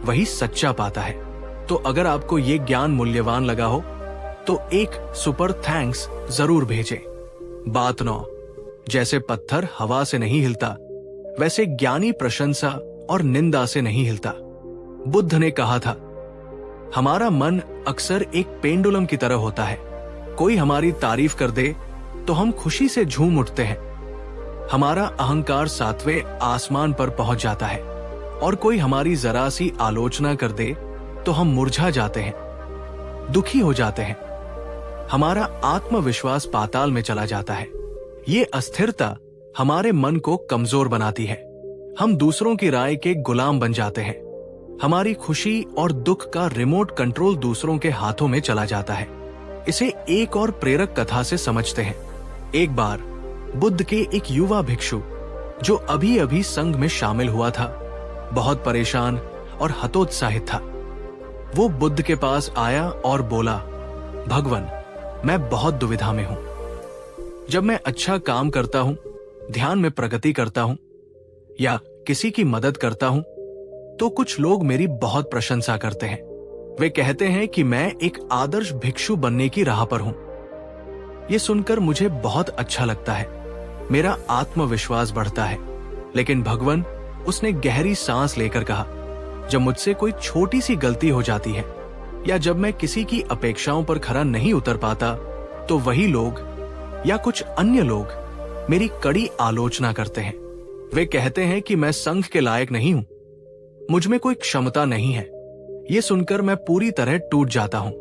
वही सच्चा पाता है। तो अगर आपको ये ज्ञान मूल्यवान लगा हो तो एक सुपर थैंक्स जरूर भेजें। बात 9, जैसे पत्थर हवा से नहीं हिलता, वैसे ज्ञानी प्रशंसा और निंदा से नहीं हिलता। बुद्ध ने कहा था, हमारा मन अक्सर एक पेंडुलम की तरह होता है। कोई हमारी तारीफ कर दे तो हम खुशी से झूम उठते हैं। हमारा अहंकार 7वें आसमान पर पहुंच जाता है और कोई हमारी जरा सी आलोचना कर दे तो हम मुरझा जाते हैं, दुखी हो जाते हैं। हमारा आत्मविश्वास पाताल में चला जाता है। ये अस्थिरता हमारे मन को कमजोर बनाती है। हम दूसरों की राय के गुलाम बन जाते हैं। हमारी खुशी और दुख का रिमोट कंट्रोल दूसरों के हाथों में चला जाता है। इसे एक और प्रेरक कथा से समझते हैं। एक बार बुद्ध के एक युवा भिक्षु जो अभी अभी संघ में शामिल हुआ था, बहुत परेशान और हतोत्साहित था। वो बुद्ध के पास आया और बोला, भगवन, मैं बहुत दुविधा में हूं। जब मैं अच्छा काम करता हूं, ध्यान में प्रगति करता हूं या किसी की मदद करता हूं, तो कुछ लोग मेरी बहुत प्रशंसा करते हैं। वे कहते हैं कि मैं एक आदर्श भिक्षु बनने की राह पर हूं। ये सुनकर मुझे बहुत अच्छा लगता है, मेरा आत्मविश्वास बढ़ता है। लेकिन भगवन, उसने गहरी सांस लेकर कहा, जब मुझसे कोई छोटी सी गलती हो जाती है या जब मैं किसी की अपेक्षाओं पर खरा नहीं उतर पाता, तो वही लोग या कुछ अन्य लोग मेरी कड़ी आलोचना करते हैं। वे कहते हैं कि मैं संघ के लायक नहीं हूं, मुझ में कोई क्षमता नहीं है। ये सुनकर मैं पूरी तरह टूट जाता हूं।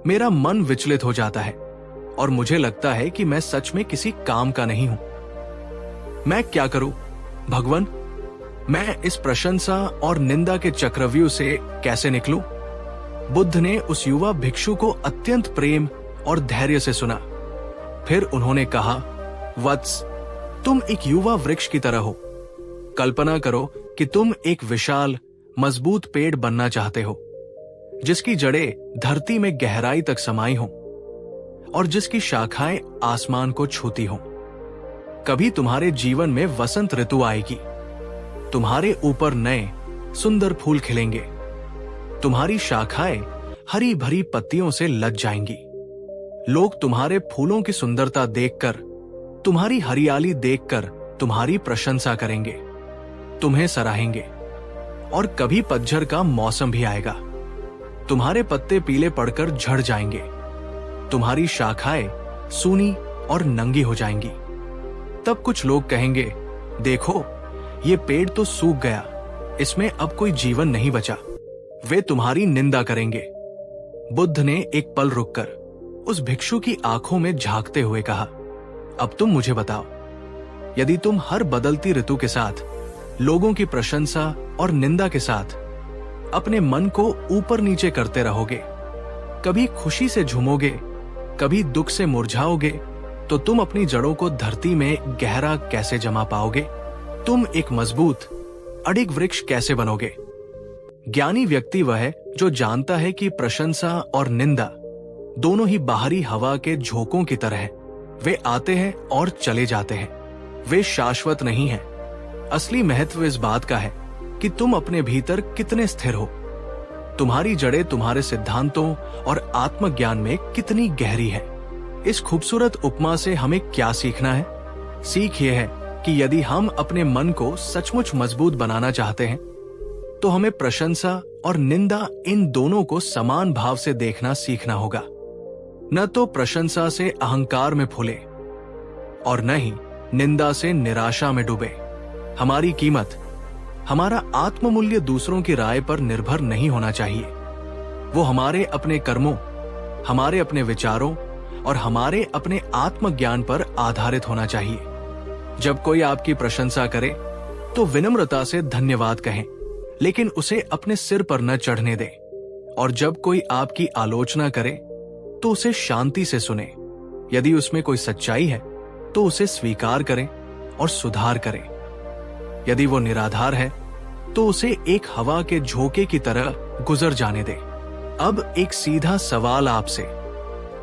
मेरा मन विचलित हो जाता है और मुझे लगता है कि मैं सच में किसी काम का नहीं हूं। मैं क्या करूं भगवन? मैं इस प्रशंसा और निंदा के चक्रव्यूह से कैसे निकलूं? बुद्ध ने उस युवा भिक्षु को अत्यंत प्रेम और धैर्य से सुना। फिर उन्होंने कहा, वत्स, तुम एक युवा वृक्ष की तरह हो। कल्पना करो कि तुम एक विशाल, मजबूत पेड़ बनना चाहते हो, जिसकी जड़ें धरती में गहराई तक समाई हों और जिसकी शाखाएं आसमान को छूती हों। कभी तुम्हारे जीवन में वसंत ऋतु आएगी, तुम्हारे ऊपर नए सुंदर फूल खिलेंगे, तुम्हारी शाखाएं हरी भरी पत्तियों से लद जाएंगी। लोग तुम्हारे फूलों की सुंदरता देखकर, तुम्हारी हरियाली देखकर तुम्हारी प्रशंसा करेंगे, तुम्हें सराहेंगे। और कभी पतझड़ का मौसम भी आएगा, तुम्हारे पत्ते पीले पड़कर झड़ जाएंगे, तुम्हारी शाखाएं सूनी और नंगी हो जाएंगी। तब कुछ लोग कहेंगे, देखो, ये पेड़ तो सूख गया, इसमें अब कोई जीवन नहीं बचा। वे तुम्हारी निंदा करेंगे। बुद्ध ने एक पल रुककर उस भिक्षु की आंखों में झांकते हुए कहा, अब तुम मुझे बताओ, यदि तुम हर बदलती ऋतु के साथ, लोगों की प्रशंसा और निंदा के साथ अपने मन को ऊपर नीचे करते रहोगे, कभी खुशी से झूमोगे, कभी दुख से मुरझाओगे, तो तुम अपनी जड़ों को धरती में गहरा कैसे जमा पाओगे? तुम एक मजबूत, अडिग वृक्ष कैसे बनोगे? ज्ञानी व्यक्ति वह है जो जानता है कि प्रशंसा और निंदा दोनों ही बाहरी हवा के झोंकों की तरह हैं। वे आते हैं और चले जाते हैं, वे शाश्वत नहीं हैं। असली महत्व इस बात का है कि तुम अपने भीतर कितने स्थिर हो, तुम्हारी जड़ें तुम्हारे सिद्धांतों और आत्मज्ञान में कितनी गहरी है। इस खूबसूरत उपमा से हमें क्या सीखना है? सीख यह है कि यदि हम अपने मन को सचमुच मजबूत बनाना चाहते हैं, तो हमें प्रशंसा और निंदा इन दोनों को समान भाव से देखना सीखना होगा। न तो प्रशंसा से अहंकार में फूले और न ही निंदा से निराशा में डूबे। हमारी कीमत, हमारा आत्ममूल्य दूसरों की राय पर निर्भर नहीं होना चाहिए। वो हमारे अपने कर्मों, हमारे अपने विचारों और हमारे अपने आत्मज्ञान पर आधारित होना चाहिए। जब कोई आपकी प्रशंसा करे तो विनम्रता से धन्यवाद कहें, लेकिन उसे अपने सिर पर न चढ़ने दें। और जब कोई आपकी आलोचना करे तो उसे शांति से सुने। यदि उसमें कोई सच्चाई है तो उसे स्वीकार करें और सुधार करें। यदि वो निराधार है तो उसे एक हवा के झोंके की तरह गुजर जाने दें। अब एक सीधा सवाल आपसे,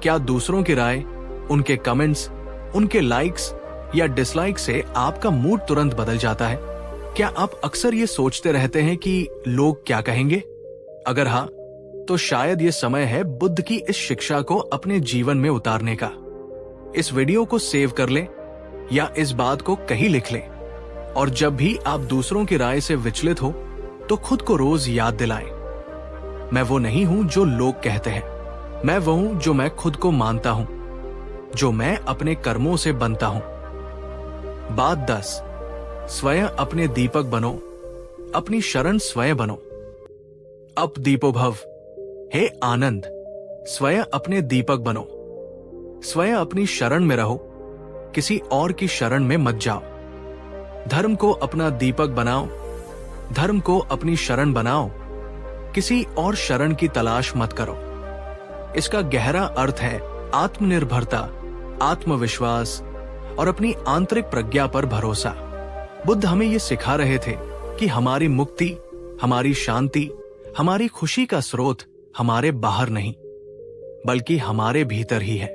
क्या दूसरों की राय, उनके कमेंट्स, उनके लाइक्स या डिसलाइक से आपका मूड तुरंत बदल जाता है? क्या आप अक्सर ये सोचते रहते हैं कि लोग क्या कहेंगे? अगर हाँ, तो शायद ये समय है बुद्ध की इस शिक्षा को अपने जीवन में उतारने का। इस वीडियो को सेव कर लें या इस बात को कहीं लिख लें, और जब भी आप दूसरों की राय से विचलित हो तो खुद को रोज याद दिलाएं, मैं वो नहीं हूं जो लोग कहते हैं, मैं वो हूं जो मैं खुद को मानता हूं, जो मैं अपने कर्मों से बनता हूं। बात 10, स्वयं अपने दीपक बनो, अपनी शरण स्वयं बनो। अप दीपो भव, हे आनंद, स्वयं अपने दीपक बनो। स्वयं अपनी शरण में रहो, किसी और की शरण में मत जाओ। धर्म को अपना दीपक बनाओ, धर्म को अपनी शरण बनाओ, किसी और शरण की तलाश मत करो। इसका गहरा अर्थ है आत्मनिर्भरता, आत्मविश्वास और अपनी आंतरिक प्रज्ञा पर भरोसा। बुद्ध हमें ये सिखा रहे थे कि हमारी मुक्ति, हमारी शांति, हमारी खुशी का स्रोत हमारे बाहर नहीं, बल्कि हमारे भीतर ही है।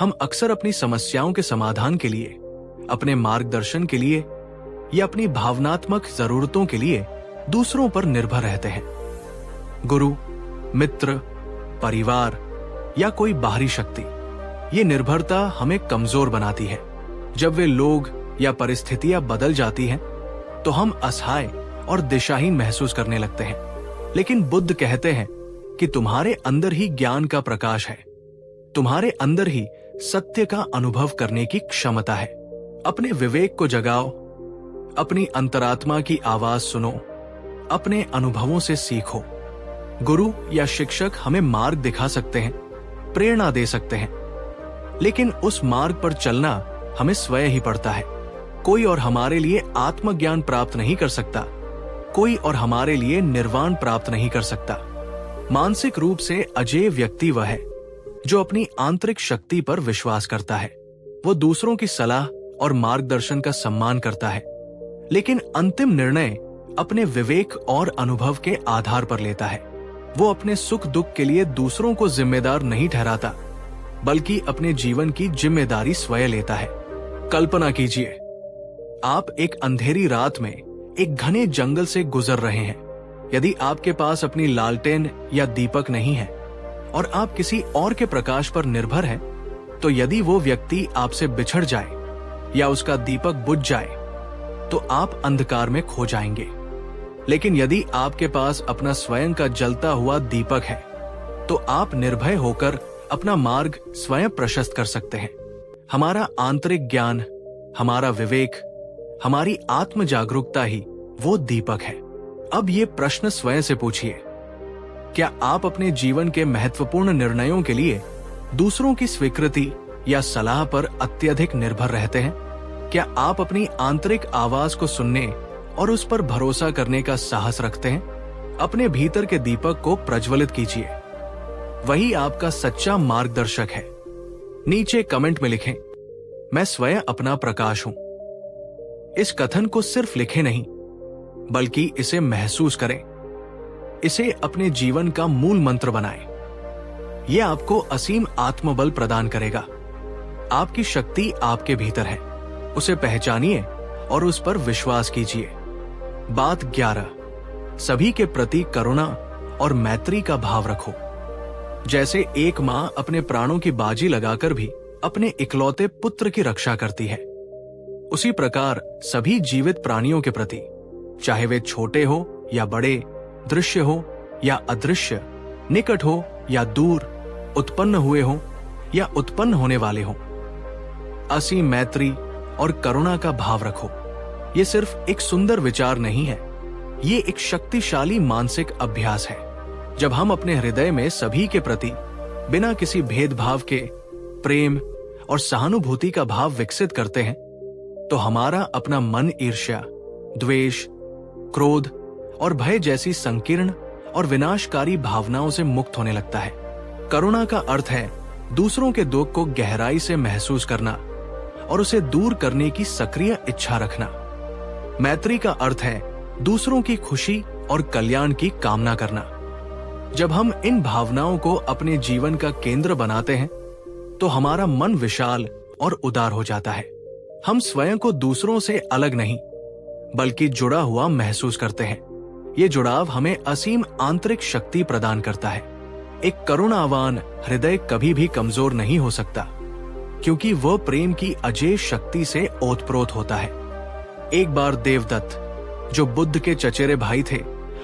हम अक्सर अपनी समस्याओं के समाधान के लिए, अपने मार्गदर्शन के लिए या अपनी भावनात्मक जरूरतों के लिए दूसरों पर निर्भर रहते हैं। गुरु, मित्र, परिवार या कोई बाहरी शक्ति, ये निर्भरता हमें कमजोर बनाती है। जब वे लोग या परिस्थितियां बदल जाती हैं तो हम असहाय और दिशाहीन महसूस करने लगते हैं। लेकिन बुद्ध कहते हैं कि तुम्हारे अंदर ही ज्ञान का प्रकाश है, तुम्हारे अंदर ही सत्य का अनुभव करने की क्षमता है। अपने विवेक को जगाओ, अपनी अंतरात्मा की आवाज सुनो, अपने अनुभवों से सीखो। गुरु या शिक्षक हमें मार्ग दिखा सकते हैं, प्रेरणा दे सकते हैं, लेकिन उस मार्ग पर चलना हमें स्वयं ही पड़ता है। कोई और हमारे लिए आत्मज्ञान प्राप्त नहीं कर सकता, कोई और हमारे लिए निर्वाण प्राप्त नहीं कर सकता। मानसिक रूप से अजेय व्यक्ति वह है जो अपनी आंतरिक शक्ति पर विश्वास करता है। वो दूसरों की सलाह और मार्गदर्शन का सम्मान करता है, लेकिन अंतिम निर्णय अपने विवेक और अनुभव के आधार पर लेता है। वो अपने सुख दुख के लिए दूसरों को जिम्मेदार नहीं ठहराता, बल्कि अपने जीवन की जिम्मेदारी स्वयं लेता है। कल्पना कीजिए, आप एक अंधेरी रात में एक घने जंगल से गुजर रहे हैं। यदि आपके पास अपनी लालटेन या दीपक नहीं है और आप किसी और के प्रकाश पर निर्भर हैं, तो यदि वो व्यक्ति आपसे बिछड़ जाए या उसका दीपक बुझ जाए तो आप अंधकार में खो जाएंगे। लेकिन यदि आपके पास अपना स्वयं का जलता हुआ दीपक है तो आप निर्भय होकर अपना मार्ग स्वयं प्रशस्त कर सकते हैं। हमारा आंतरिक ज्ञान, हमारा विवेक, हमारी आत्म जागरूकता ही वो दीपक है। अब ये प्रश्न स्वयं से पूछिए, क्या आप अपने जीवन के महत्वपूर्ण निर्णयों के लिए दूसरों की स्वीकृति या सलाह पर अत्यधिक निर्भर रहते हैं? क्या आप अपनी आंतरिक आवाज को सुनने और उस पर भरोसा करने का साहस रखते हैं? अपने भीतर के दीपक को प्रज्वलित कीजिए, वही आपका सच्चा मार्गदर्शक है। नीचे कमेंट में लिखें, मैं स्वयं अपना प्रकाश हूं। इस कथन को सिर्फ लिखें नहीं, बल्कि इसे महसूस करें, इसे अपने जीवन का मूल मंत्र बनाएं। यह आपको असीम आत्मबल प्रदान करेगा। आपकी शक्ति आपके भीतर है, उसे पहचानिए और उस पर विश्वास कीजिए। बात 11, सभी के प्रति करुणा और मैत्री का भाव रखो। जैसे एक मां अपने प्राणों की बाजी लगाकर भी अपने इकलौते पुत्र की रक्षा करती है, उसी प्रकार सभी जीवित प्राणियों के प्रति, चाहे वे छोटे हो या बड़े, दृश्य हो या अदृश्य, निकट हो या दूर, उत्पन्न हुए हो या उत्पन्न होने वाले हो, असीम मैत्री और करुणा का भाव रखो। ये सिर्फ एक सुंदर विचार नहीं है, ये एक शक्तिशाली मानसिक अभ्यास है। जब हम अपने हृदय में सभी के प्रति बिना किसी भेदभाव के प्रेम और सहानुभूति का भाव विकसित करते हैं, तो हमारा अपना मन ईर्ष्या, द्वेष, क्रोध और भय जैसी संकीर्ण और विनाशकारी भावनाओं से मुक्त होने लगता है। करुणा का अर्थ है दूसरों के दुख को गहराई से महसूस करना और उसे दूर करने की सक्रिय इच्छा रखना। मैत्री का अर्थ है दूसरों की खुशी और कल्याण की कामना करना। जब हम इन भावनाओं को अपने जीवन का केंद्र बनाते हैं, तो हमारा मन विशाल और उदार हो जाता है। हम स्वयं को दूसरों से अलग नहीं, बल्कि जुड़ा हुआ महसूस करते हैं। ये जुड़ाव हमें असीम आंतरिक शक्ति प्रदान करता है। एक करुणावान हृदय कभी भी कमजोर नहीं हो सकता, क्योंकि वह प्रेम की अजेय शक्ति से ओतप्रोत होता है। एक बार देवदत्त, जो बुद्ध के चचेरे भाई थे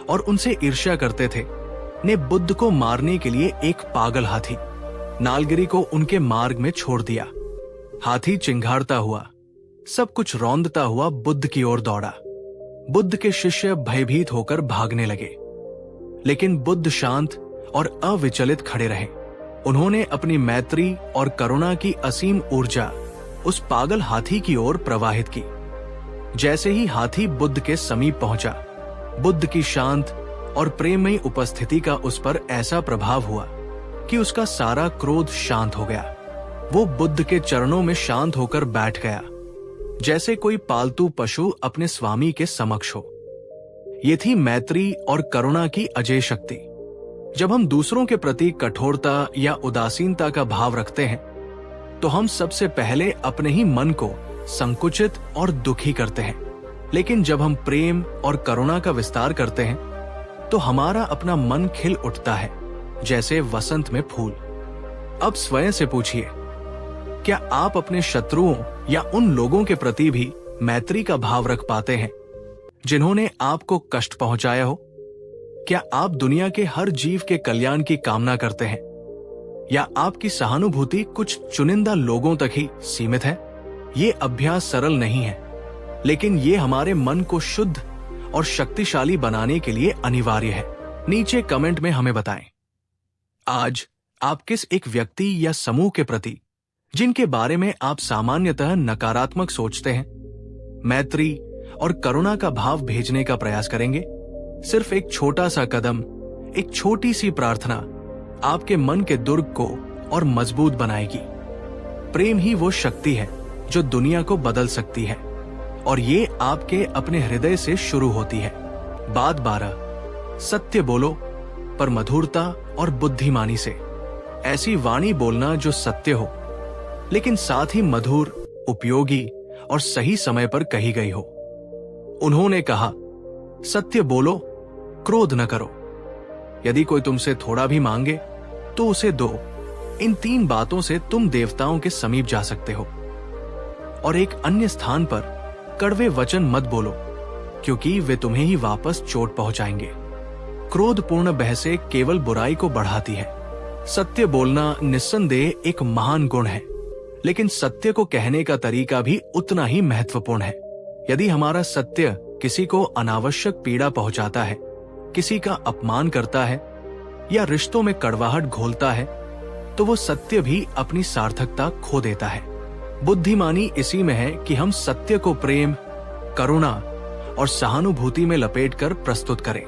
और उनसे ईर्ष्या करते थे, ने बुद्ध को मारने के लिए एक पागल हाथी नालगिरी को उनके मार्ग में छोड़ दिया। हाथी चिंघाड़ता हुआ, सब कुछ रौंदता हुआ बुद्ध की ओर दौड़ा। बुद्ध के शिष्य भयभीत होकर भागने लगे, लेकिन बुद्ध शांत और अविचलित खड़े रहे। उन्होंने अपनी मैत्री और करुणा की असीम ऊर्जा उस पागल हाथी की ओर प्रवाहित की। जैसे ही हाथी बुद्ध के समीप पहुंचा, बुद्ध की शांत और प्रेममयी उपस्थिति का उस पर ऐसा प्रभाव हुआ कि उसका सारा क्रोध शांत हो गया। वो बुद्ध के चरणों में शांत होकर बैठ गया, जैसे कोई पालतू पशु अपने स्वामी के समक्ष हो। ये थी मैत्री और करुणा की अजेय शक्ति। जब हम दूसरों के प्रति कठोरता या उदासीनता का भाव रखते हैं, तो हम सबसे पहले अपने ही मन को संकुचित और दुखी करते हैं। लेकिन जब हम प्रेम और करुणा का विस्तार करते हैं, तो हमारा अपना मन खिल उठता है, जैसे वसंत में फूल। अब स्वयं से पूछिए, क्या आप अपने शत्रुओं या उन लोगों के प्रति भी मैत्री का भाव रख पाते हैं जिन्होंने आपको कष्ट पहुंचाया हो? क्या आप दुनिया के हर जीव के कल्याण की कामना करते हैं, या आपकी सहानुभूति कुछ चुनिंदा लोगों तक ही सीमित है? ये अभ्यास सरल नहीं है, लेकिन ये हमारे मन को शुद्ध और शक्तिशाली बनाने के लिए अनिवार्य है। नीचे कमेंट में हमें बताएं, आज आप किस एक व्यक्ति या समूह के प्रति, जिनके बारे में आप सामान्यतः नकारात्मक सोचते हैं, मैत्री और करुणा का भाव भेजने का प्रयास करेंगे? सिर्फ एक छोटा सा कदम, एक छोटी सी प्रार्थना आपके मन के दुर्ग को और मजबूत बनाएगी। प्रेम ही वो शक्ति है जो दुनिया को बदल सकती है, और ये आपके अपने हृदय से शुरू होती है। बात 12, सत्य बोलो पर मधुरता और बुद्धिमानी से। ऐसी वाणी बोलना जो सत्य हो, लेकिन साथ ही मधुर, उपयोगी और सही समय पर कही गई हो। उन्होंने कहा, सत्य बोलो, क्रोध न करो। यदि कोई तुमसे थोड़ा भी मांगे तो उसे दो। इन 3 बातों से तुम देवताओं के समीप जा सकते हो। और एक अन्य स्थान पर कड़वे वचन मत बोलो, क्योंकि वे तुम्हें ही वापस चोट पहुंचाएंगे। क्रोधपूर्ण बहसें केवल बुराई को बढ़ाती है। सत्य बोलना निस्संदेह एक महान गुण है, लेकिन सत्य को कहने का तरीका भी उतना ही महत्वपूर्ण है। यदि हमारा सत्य किसी को अनावश्यक पीड़ा पहुंचाता है, किसी का अपमान करता है या रिश्तों में कड़वाहट घोलता है, तो वो सत्य भी अपनी सार्थकता खो देता है। बुद्धिमानी इसी में है कि हम सत्य को प्रेम, करुणा और सहानुभूति में लपेटकर प्रस्तुत करें।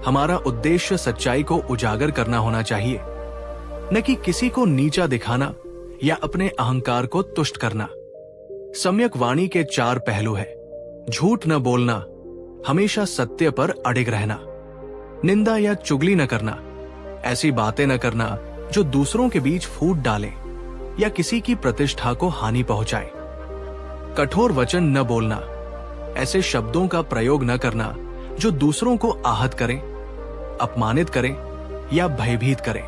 हमारा उद्देश्य सच्चाई को उजागर करना होना चाहिए, न कि किसी को नीचा दिखाना या अपने अहंकार को तुष्ट करना। सम्यक वाणी के 4 पहलू है। झूठ न बोलना, हमेशा सत्य पर अडिग रहना, निंदा या चुगली न करना, ऐसी बातें न करना जो दूसरों के बीच फूट डाले या किसी की प्रतिष्ठा को हानि पहुंचाए। कठोर वचन न बोलना, ऐसे शब्दों का प्रयोग न करना जो दूसरों को आहत करें, अपमानित करें या भयभीत करें।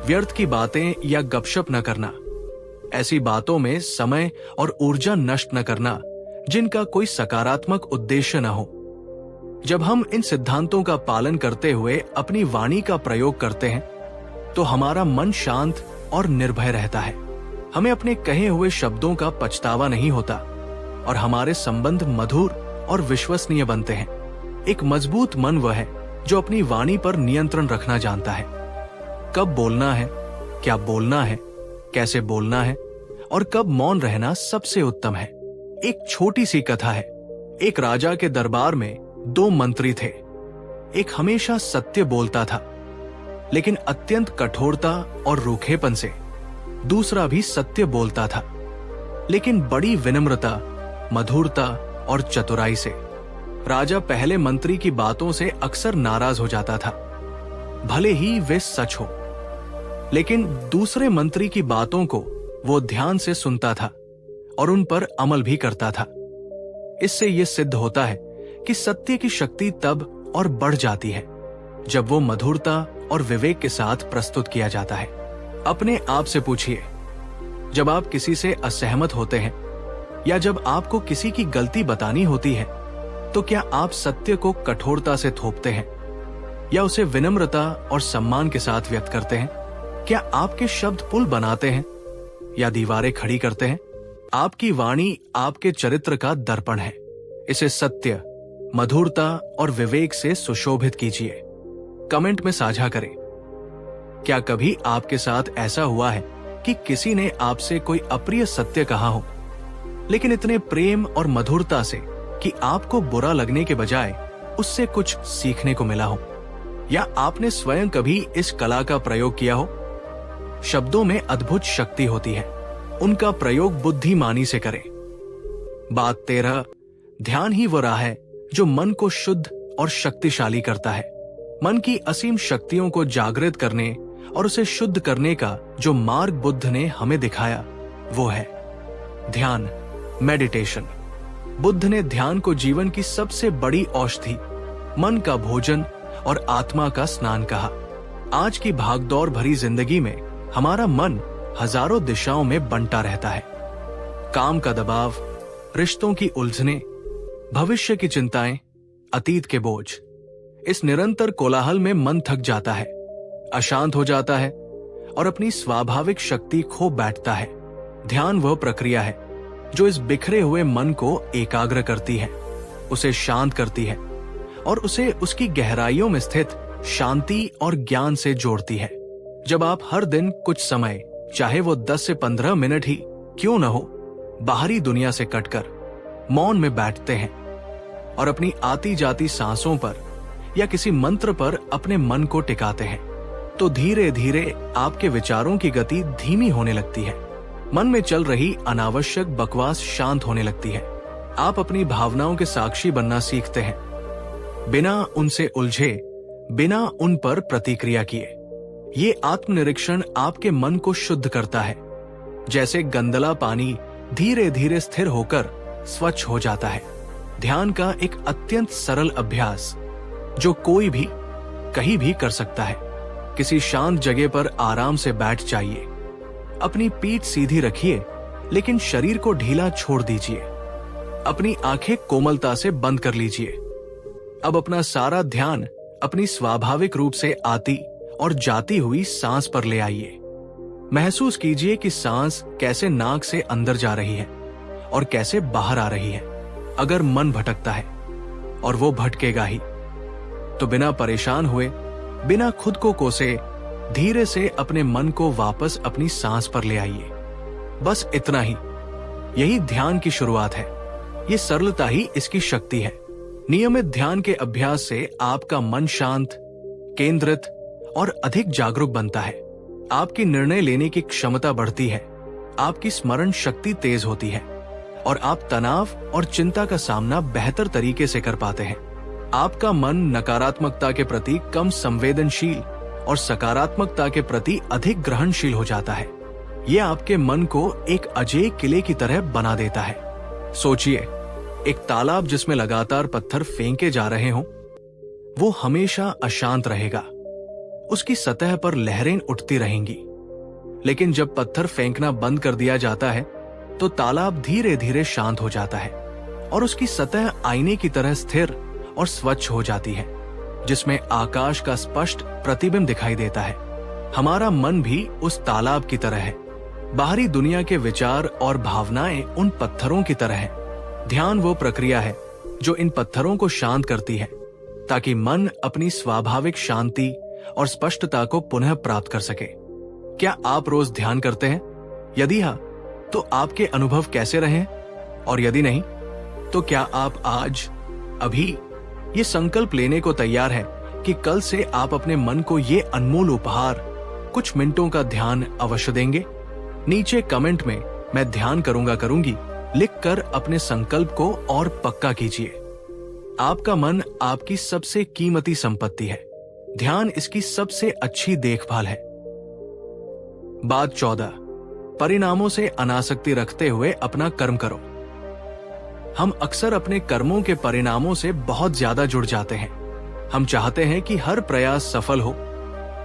व्यर्थ की बातें या गपशप न करना, ऐसी बातों में समय और ऊर्जा नष्ट न करना जिनका कोई सकारात्मक उद्देश्य न हो। जब हम इन सिद्धांतों का पालन करते हुए अपनी वाणी का प्रयोग करते हैं, तो हमारा मन शांत और निर्भय रहता है। हमें अपने कहे हुए शब्दों का पछतावा नहीं होता और हमारे संबंध मधुर और विश्वसनीय बनते हैं। एक मजबूत मन वह है जो अपनी वाणी पर नियंत्रण रखना जानता है। कब बोलना है, क्या बोलना है, कैसे बोलना है और कब मौन रहना सबसे उत्तम है। एक छोटी सी कथा है। एक राजा के दरबार में 2 मंत्री थे। एक हमेशा सत्य बोलता था, लेकिन अत्यंत कठोरता और रूखेपन से। दूसरा भी सत्य बोलता था, लेकिन बड़ी विनम्रता, मधुरता और चतुराई से। राजा पहले मंत्री की बातों से अक्सर नाराज हो जाता था, भले ही वे सच हो, लेकिन दूसरे मंत्री की बातों को वो ध्यान से सुनता था और उन पर अमल भी करता था। इससे यह सिद्ध होता है कि सत्य की शक्ति तब और बढ़ जाती है जब वो मधुरता और विवेक के साथ प्रस्तुत किया जाता है। अपने आप से पूछिए, जब आप किसी से असहमत होते हैं या जब आपको किसी की गलती बतानी होती है, तो क्या आप सत्य को कठोरता से थोपते हैं या उसे विनम्रता और सम्मान के साथ व्यक्त करते हैं? क्या आपके शब्द पुल बनाते हैं या दीवारें खड़ी करते हैं? आपकी वाणी आपके चरित्र का दर्पण है। इसे सत्य, मधुरता और विवेक से सुशोभित कीजिए। कमेंट में साझा करें। क्या कभी आपके साथ ऐसा हुआ है कि किसी ने आपसे कोई अप्रिय सत्य कहा हो, लेकिन इतने प्रेम और मधुरता से कि आपको बुरा लगने के बजाय उससे कुछ सीखने को मिला हो? या आपने स्वयं कभी इस कला का प्रयोग किया हो? शब्दों में अद्भुत शक्ति होती है, उनका प्रयोग बुद्धिमानी से करें। बात 13, ध्यान ही वो राह है जो मन को शुद्ध और शक्तिशाली करता है। मन की असीम शक्तियों को जागृत करने और उसे शुद्ध करने का जो मार्ग बुद्ध ने हमें दिखाया, वो है ध्यान, मेडिटेशन। बुद्ध ने ध्यान को जीवन की सबसे बड़ी औषधि, मन का भोजन और आत्मा का स्नान कहा। आज की भागदौड़ भरी जिंदगी में हमारा मन हजारों दिशाओं में बंटा रहता है। काम का दबाव, रिश्तों की उलझने, भविष्य की चिंताएं, अतीत के बोझ। इस निरंतर कोलाहल में मन थक जाता है, अशांत हो जाता है और अपनी स्वाभाविक शक्ति खो बैठता है। ध्यान वह प्रक्रिया है जो इस बिखरे हुए मन को एकाग्र करती है, उसे शांत करती है और उसे उसकी गहराइयों में स्थित शांति और ज्ञान से जोड़ती है। जब आप हर दिन कुछ समय, चाहे वो 10 से 15 मिनट ही क्यों न हो, बाहरी दुनिया से कटकर मौन में बैठते हैं और अपनी आती जाती सांसों पर या किसी मंत्र पर अपने मन को टिकाते हैं, तो धीरे धीरे आपके विचारों की गति धीमी होने लगती है। मन में चल रही अनावश्यक बकवास शांत होने लगती है। आप अपनी भावनाओं के साक्षी बनना सीखते हैं, बिना उनसे उलझे, बिना उन पर प्रतिक्रिया किए। ये आत्मनिरीक्षण आपके मन को शुद्ध करता है, जैसे गंदला पानी धीरे धीरे स्थिर होकर स्वच्छ हो जाता है। ध्यान का एक अत्यंत सरल अभ्यास जो कोई भी कहीं भी कर सकता है। किसी शांत जगह पर आराम से बैठ जाइए, अपनी पीठ सीधी रखिए लेकिन शरीर को ढीला छोड़ दीजिए। अपनी आंखें कोमलता से बंद कर लीजिए। अब अपना सारा ध्यान अपनी स्वाभाविक रूप से आती और जाती हुई सांस पर ले आइए। महसूस कीजिए कि सांस कैसे नाक से अंदर जा रही है और कैसे बाहर आ रही है। अगर मन भटकता है, और वो भटकेगा ही, तो बिना परेशान हुए, बिना खुद को कोसे, धीरे से अपने मन को वापस अपनी सांस पर ले आइए। बस इतना ही। यही ध्यान की शुरुआत है। ये सरलता ही इसकी शक्ति है। नियमित ध्यान के अभ्यास से आपका मन शांत, केंद्रित और अधिक जागरूक बनता है। आपकी निर्णय लेने की क्षमता बढ़ती है, आपकी स्मरण शक्ति तेज होती है और आप तनाव और चिंता का सामना बेहतर तरीके से कर पाते हैं। आपका मन नकारात्मकता के प्रति कम संवेदनशील और सकारात्मकता के प्रति अधिक ग्रहणशील हो जाता है। यह आपके मन को एक अजेय किले की तरह बना देता है। सोचिए, एक तालाब जिसमें लगातार पत्थर फेंके जा रहे हों, वो हमेशा अशांत रहेगा। उसकी सतह पर लहरें उठती रहेंगी। लेकिन जब पत्थर फेंकना बंद कर दिया जाता है, तो तालाब धीरे धीरे शांत हो जाता है और उसकी सतह आईने की तरह स्थिर और स्वच्छ हो जाती है, जिसमें आकाश का स्पष्ट प्रतिबिंब दिखाई देता है। हमारा मन भी उस तालाब की तरह है। बाहरी दुनिया के विचार और भावनाएं उन पत्थरों की तरह हैं। ध्यान वो प्रक्रिया है जो इन पत्थरों को शांत करती है ताकि मन अपनी स्वाभाविक शांति और स्पष्टता को पुनः प्राप्त कर सके। क्या आप रोज ध्यान करते हैं? यदि हाँ, तो आपके अनुभव कैसे रहे हैं? और यदि नहीं, तो क्या आप आज अभी ये संकल्प लेने को तैयार हैं कि कल से आप अपने मन को ये अनमोल उपहार कुछ मिनटों का ध्यान अवश्य देंगे? नीचे कमेंट में मैं ध्यान करूंगी लिखकर अपने संकल्प को और पक्का कीजिए। आपका मन आपकी सबसे कीमती संपत्ति है। ध्यान इसकी सबसे अच्छी देखभाल है। बात 14, परिणामों से अनासक्ति रखते हुए अपना कर्म करो। हम अक्सर अपने कर्मों के परिणामों से बहुत ज्यादा जुड़ जाते हैं। हम चाहते हैं कि हर प्रयास सफल हो,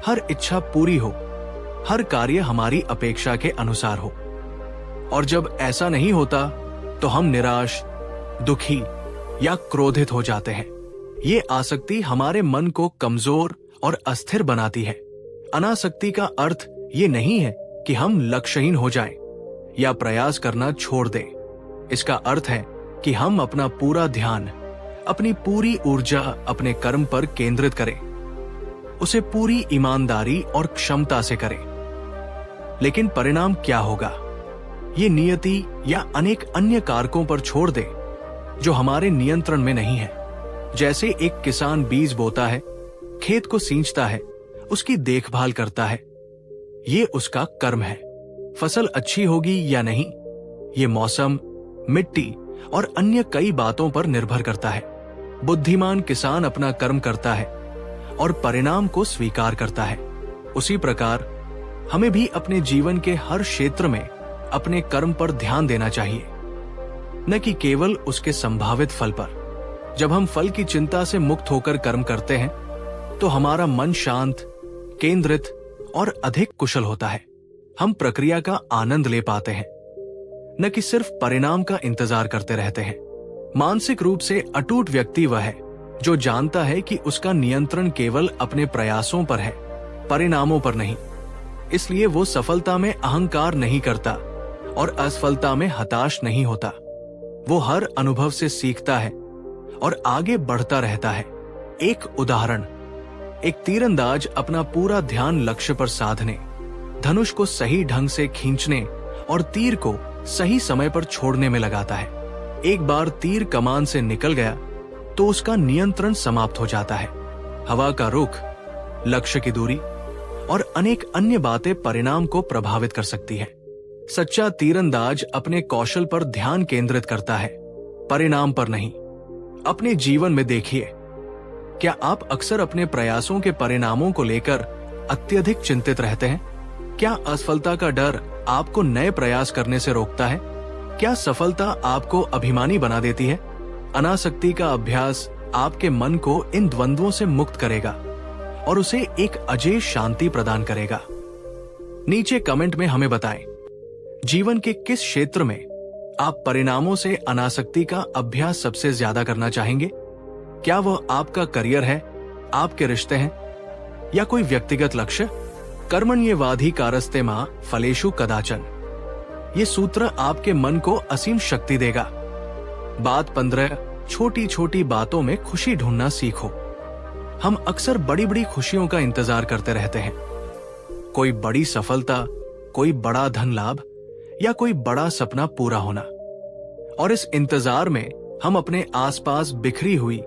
हर इच्छा पूरी हो, हर कार्य हमारी अपेक्षा के अनुसार हो। और जब ऐसा नहीं होता तो हम निराश, दुखी या क्रोधित हो जाते हैं। ये आसक्ति हमारे मन को कमजोर और अस्थिर बनाती है। अनासक्ति का अर्थ ये नहीं है कि हम लक्ष्यहीन हो जाएं या प्रयास करना छोड़ दें। इसका अर्थ है कि हम अपना पूरा ध्यान, अपनी पूरी ऊर्जा अपने कर्म पर केंद्रित करें, उसे पूरी ईमानदारी और क्षमता से करें। लेकिन परिणाम क्या होगा, ये नियति या अनेक अन्य कारकों पर छोड़ दें जो हमारे नियंत्रण में नहीं है। जैसे एक किसान बीज बोता है, खेत को सींचता है, उसकी देखभाल करता है, ये उसका कर्म है। फसल अच्छी होगी या नहीं, ये मौसम, मिट्टी और अन्य कई बातों पर निर्भर करता है। बुद्धिमान किसान अपना कर्म करता है और परिणाम को स्वीकार करता है। उसी प्रकार हमें भी अपने जीवन के हर क्षेत्र में अपने कर्म पर ध्यान देना चाहिए, न कि केवल उसके संभावित फल पर। जब हम फल की चिंता से मुक्त होकर कर्म करते हैं तो हमारा मन शांत, केंद्रित और अधिक कुशल होता है। हम प्रक्रिया का आनंद ले पाते हैं, न कि सिर्फ परिणाम का इंतजार करते रहते हैं। मानसिक रूप से अटूट व्यक्ति वह है जो जानता है कि उसका नियंत्रण केवल अपने प्रयासों पर है, परिणामों पर नहीं। इसलिए वो सफलता में अहंकार नहीं करता और असफलता में हताश नहीं होता। वो हर अनुभव से सीखता है और आगे बढ़ता रहता है। एक उदाहरण, एक तीरंदाज अपना पूरा ध्यान लक्ष्य पर साधने, धनुष को सही ढंग से खींचने और तीर को सही समय पर छोड़ने में लगाता है। एक बार तीर कमान से निकल गया तो उसका नियंत्रण समाप्त हो जाता है। हवा का रुख, लक्ष्य की दूरी और अनेक अन्य बातें परिणाम को प्रभावित कर सकती है। सच्चा तीरंदाज अपने कौशल पर ध्यान केंद्रित करता है, परिणाम पर नहीं। अपने जीवन में देखिए, क्या आप अक्सर अपने प्रयासों के परिणामों को लेकर अत्यधिक चिंतित रहते हैं? क्या असफलता का डर आपको नए प्रयास करने से रोकता है? क्या सफलता आपको अभिमानी बना देती है? अनासक्ति का अभ्यास आपके मन को इन द्वंद्वों से मुक्त करेगा और उसे एक अजेय शांति प्रदान करेगा। नीचे कमेंट में हमें बताएं, जीवन के किस क्षेत्र में आप परिणामों से अनासक्ति का अभ्यास सबसे ज्यादा करना चाहेंगे? क्या वह आपका करियर है, आपके रिश्ते हैं या कोई व्यक्तिगत लक्ष्य? कर्मण्येवाधिकारस्ते मा फलेषु कदाचन, ये सूत्र आपके मन को असीम शक्ति देगा। बात 15, छोटी छोटी बातों में खुशी ढूंढना सीखो। हम अक्सर बड़ी बड़ी खुशियों का इंतजार करते रहते हैं। कोई बड़ी सफलता, कोई बड़ा धन लाभ या कोई बड़ा सपना पूरा होना, और इस इंतजार में हम अपने आसपास बिखरी हुई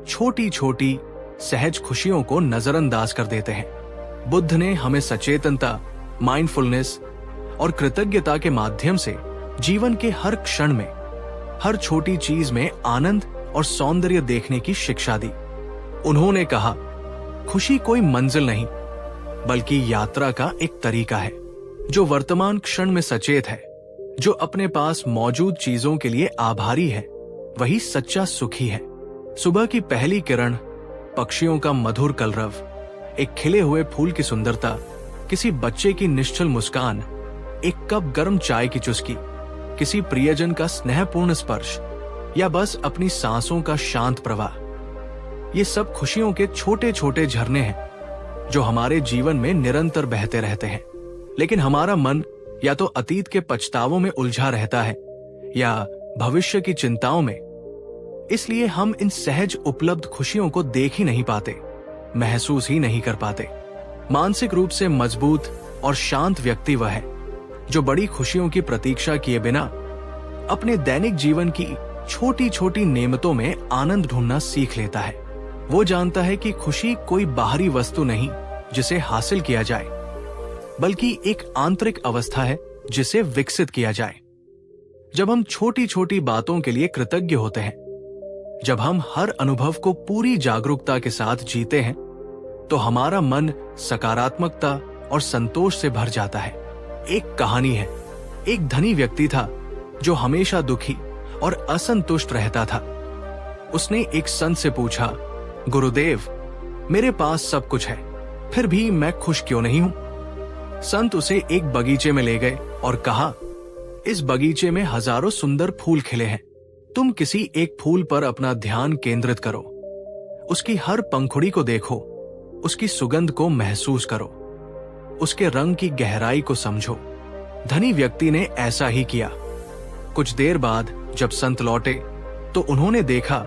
छोटी छोटी सहज खुशियों को नजरअंदाज कर देते हैं। बुद्ध ने हमें सचेतनता, माइंडफुलनेस और कृतज्ञता के माध्यम से जीवन के हर क्षण में, हर छोटी चीज में आनंद और सौंदर्य देखने की शिक्षा दी। उन्होंने कहा, खुशी कोई मंजिल नहीं बल्कि यात्रा का एक तरीका है। जो वर्तमान क्षण में सचेत है, जो अपने पास मौजूद चीजों के लिए आभारी है, वही सच्चा सुखी है। सुबह की पहली किरण, पक्षियों का मधुर कलरव, एक खिले हुए फूल की सुंदरता, किसी बच्चे की निश्चल मुस्कान, एक कप गर्म चाय की चुस्की, किसी प्रियजन का स्नेहपूर्ण स्पर्श या बस अपनी सांसों का शांत प्रवाह, ये सब खुशियों के छोटे छोटे झरने हैं जो हमारे जीवन में निरंतर बहते रहते हैं। लेकिन हमारा मन या तो अतीत के पछतावों में उलझा रहता है या भविष्य की चिंताओं में। इसलिए हम इन सहज उपलब्ध खुशियों को देख ही नहीं पाते, महसूस ही नहीं कर पाते। मानसिक रूप से मजबूत और शांत व्यक्ति वह है जो बड़ी खुशियों की प्रतीक्षा किए बिना अपने दैनिक जीवन की छोटी छोटी नेमतों में आनंद ढूंढना सीख लेता है। वो जानता है कि खुशी कोई बाहरी वस्तु नहीं जिसे हासिल किया जाए, बल्कि एक आंतरिक अवस्था है जिसे विकसित किया जाए। जब हम छोटी छोटी बातों के लिए कृतज्ञ होते हैं, जब हम हर अनुभव को पूरी जागरूकता के साथ जीते हैं, तो हमारा मन सकारात्मकता और संतोष से भर जाता है। एक कहानी है, एक धनी व्यक्ति था जो हमेशा दुखी और असंतुष्ट रहता था। उसने एक संत से पूछा, गुरुदेव, मेरे पास सब कुछ है, फिर भी मैं खुश क्यों नहीं हूं? संत उसे एक बगीचे में ले गए और कहा, इस बगीचे में हजारों सुंदर फूल खिले हैं। तुम किसी एक फूल पर अपना ध्यान केंद्रित करो, उसकी हर पंखुड़ी को देखो, उसकी सुगंध को महसूस करो, उसके रंग की गहराई को समझो। धनी व्यक्ति ने ऐसा ही किया। कुछ देर बाद जब संत लौटे तो उन्होंने देखा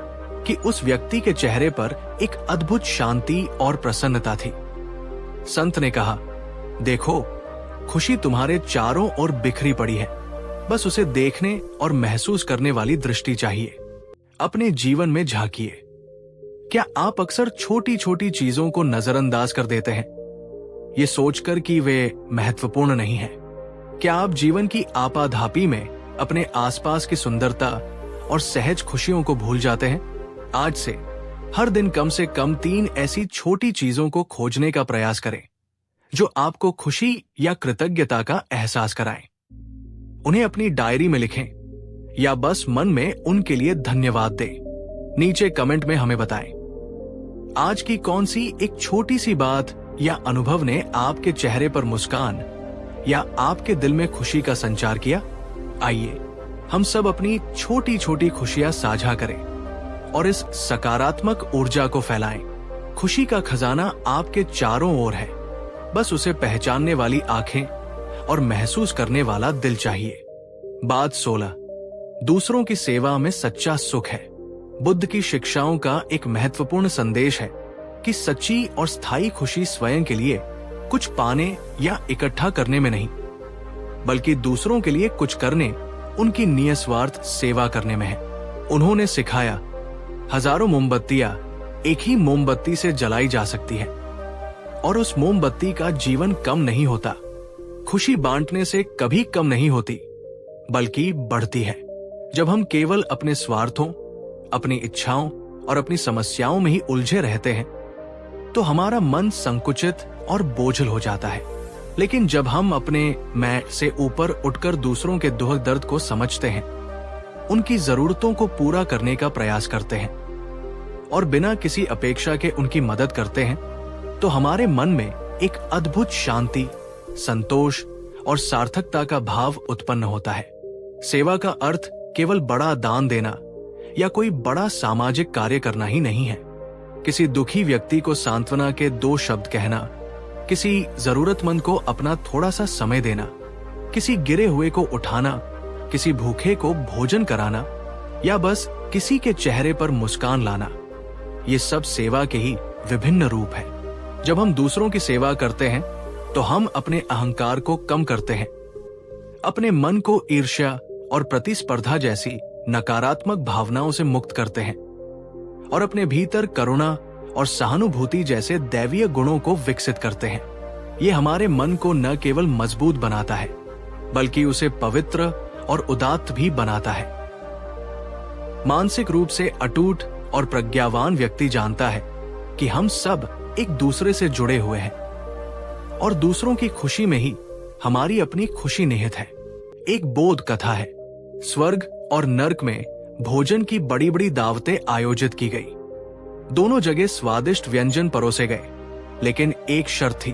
कि उस व्यक्ति के चेहरे पर एक अद्भुत शांति और प्रसन्नता थी। संत ने कहा, देखो, खुशी तुम्हारे चारों ओर बिखरी पड़ी है, बस उसे देखने और महसूस करने वाली दृष्टि चाहिए। अपने जीवन में झांकिए। क्या आप अक्सर छोटी छोटी चीजों को नजरअंदाज कर देते हैं, ये सोचकर कि वे महत्वपूर्ण नहीं है? क्या आप जीवन की आपाधापी में अपने आसपास की सुंदरता और सहज खुशियों को भूल जाते हैं? आज से हर दिन कम से कम 3 ऐसी छोटी चीजों को खोजने का प्रयास करें जो आपको खुशी या कृतज्ञता का एहसास कराएं। उन्हें अपनी डायरी में लिखें या बस मन में उनके लिए धन्यवाद दें। नीचे कमेंट में हमें बताएं, आज की कौन सी एक छोटी सी बात या अनुभव ने आपके चेहरे पर मुस्कान या आपके दिल में खुशी का संचार किया। आइए हम सब अपनी छोटी छोटी खुशियां साझा करें और इस सकारात्मक ऊर्जा को फैलाएं। खुशी का खजाना आपके चारों ओर है, बस उसे पहचानने वाली आंखें और महसूस करने वाला दिल चाहिए। बात 16, दूसरों की सेवा में सच्चा सुख है। बुद्ध की शिक्षाओं का एक महत्वपूर्ण संदेश है कि सच्ची और स्थायी खुशी स्वयं के लिए कुछ पाने या इकट्ठा करने में नहीं, बल्कि दूसरों के लिए कुछ करने, उनकी निस्वार्थ सेवा करने में है। उन्होंने सिखाया, हजारों मोमबत्तियां एक ही मोमबत्ती से जलाई जा सकती है और उस मोमबत्ती का जीवन कम नहीं होता। खुशी बांटने से कभी कम नहीं होती, बल्कि बढ़ती है। जब हम केवल अपने स्वार्थों, अपनी इच्छाओं और अपनी समस्याओं में ही उलझे रहते हैं, तो हमारा मन संकुचित और बोझिल हो जाता है। लेकिन जब हम अपने मैं से ऊपर उठकर दूसरों के दुख दर्द को समझते हैं, उनकी जरूरतों को पूरा करने का प्रयास करते हैं और बिना किसी अपेक्षा के उनकी मदद करते हैं, तो हमारे मन में एक अद्भुत शांति, संतोष और सार्थकता का भाव उत्पन्न होता है। सेवा का अर्थ केवल बड़ा दान देना या कोई बड़ा सामाजिक कार्य करना ही नहीं है। किसी दुखी व्यक्ति को सांत्वना के 2 शब्द कहना, किसी जरूरतमंद को अपना थोड़ा सा समय देना, किसी गिरे हुए को उठाना, किसी भूखे को भोजन कराना या बस किसी के चेहरे पर मुस्कान लाना, ये सब सेवा के ही विभिन्न रूप है। जब हम दूसरों की सेवा करते हैं तो हम अपने अहंकार को कम करते हैं, अपने मन को ईर्ष्या और प्रतिस्पर्धा जैसी नकारात्मक भावनाओं से मुक्त करते हैं और अपने भीतर करुणा और सहानुभूति जैसे दैवीय गुणों को विकसित करते हैं। ये हमारे मन को न केवल मजबूत बनाता है, बल्कि उसे पवित्र और उदात्त भी बनाता है। मानसिक रूप से अटूट और प्रज्ञावान व्यक्ति जानता है कि हम सब एक दूसरे से जुड़े हुए हैं और दूसरों की खुशी में ही हमारी अपनी खुशी निहित है। एक बोध कथा है, स्वर्ग और नर्क में भोजन की बड़ी बड़ी दावतें आयोजित की गई। दोनों जगह स्वादिष्ट व्यंजन परोसे गए, लेकिन एक शर्त थी,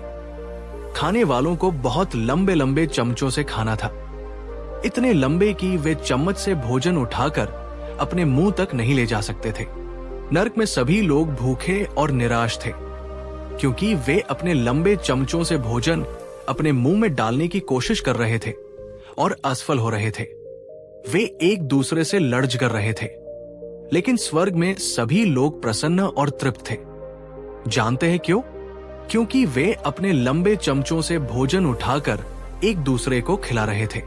खाने वालों को बहुत लंबे लंबे चमचों से खाना था, इतने लंबे कि वे चम्मच से भोजन उठाकर अपने मुंह तक नहीं ले जा सकते थे। नर्क में सभी लोग भूखे और निराश थे, क्योंकि वे अपने लंबे चमचों से भोजन अपने मुंह में डालने की कोशिश कर रहे थे, और असफल हो रहे थे। वे एक दूसरे से लड़ कर रहे थे, लेकिन स्वर्ग में सभी लोग प्रसन्न और तृप्त थे। जानते हैं क्यों? क्योंकि वे अपने लंबे चमचों से भोजन उठाकर एक दूसरे को खिला रहे थे।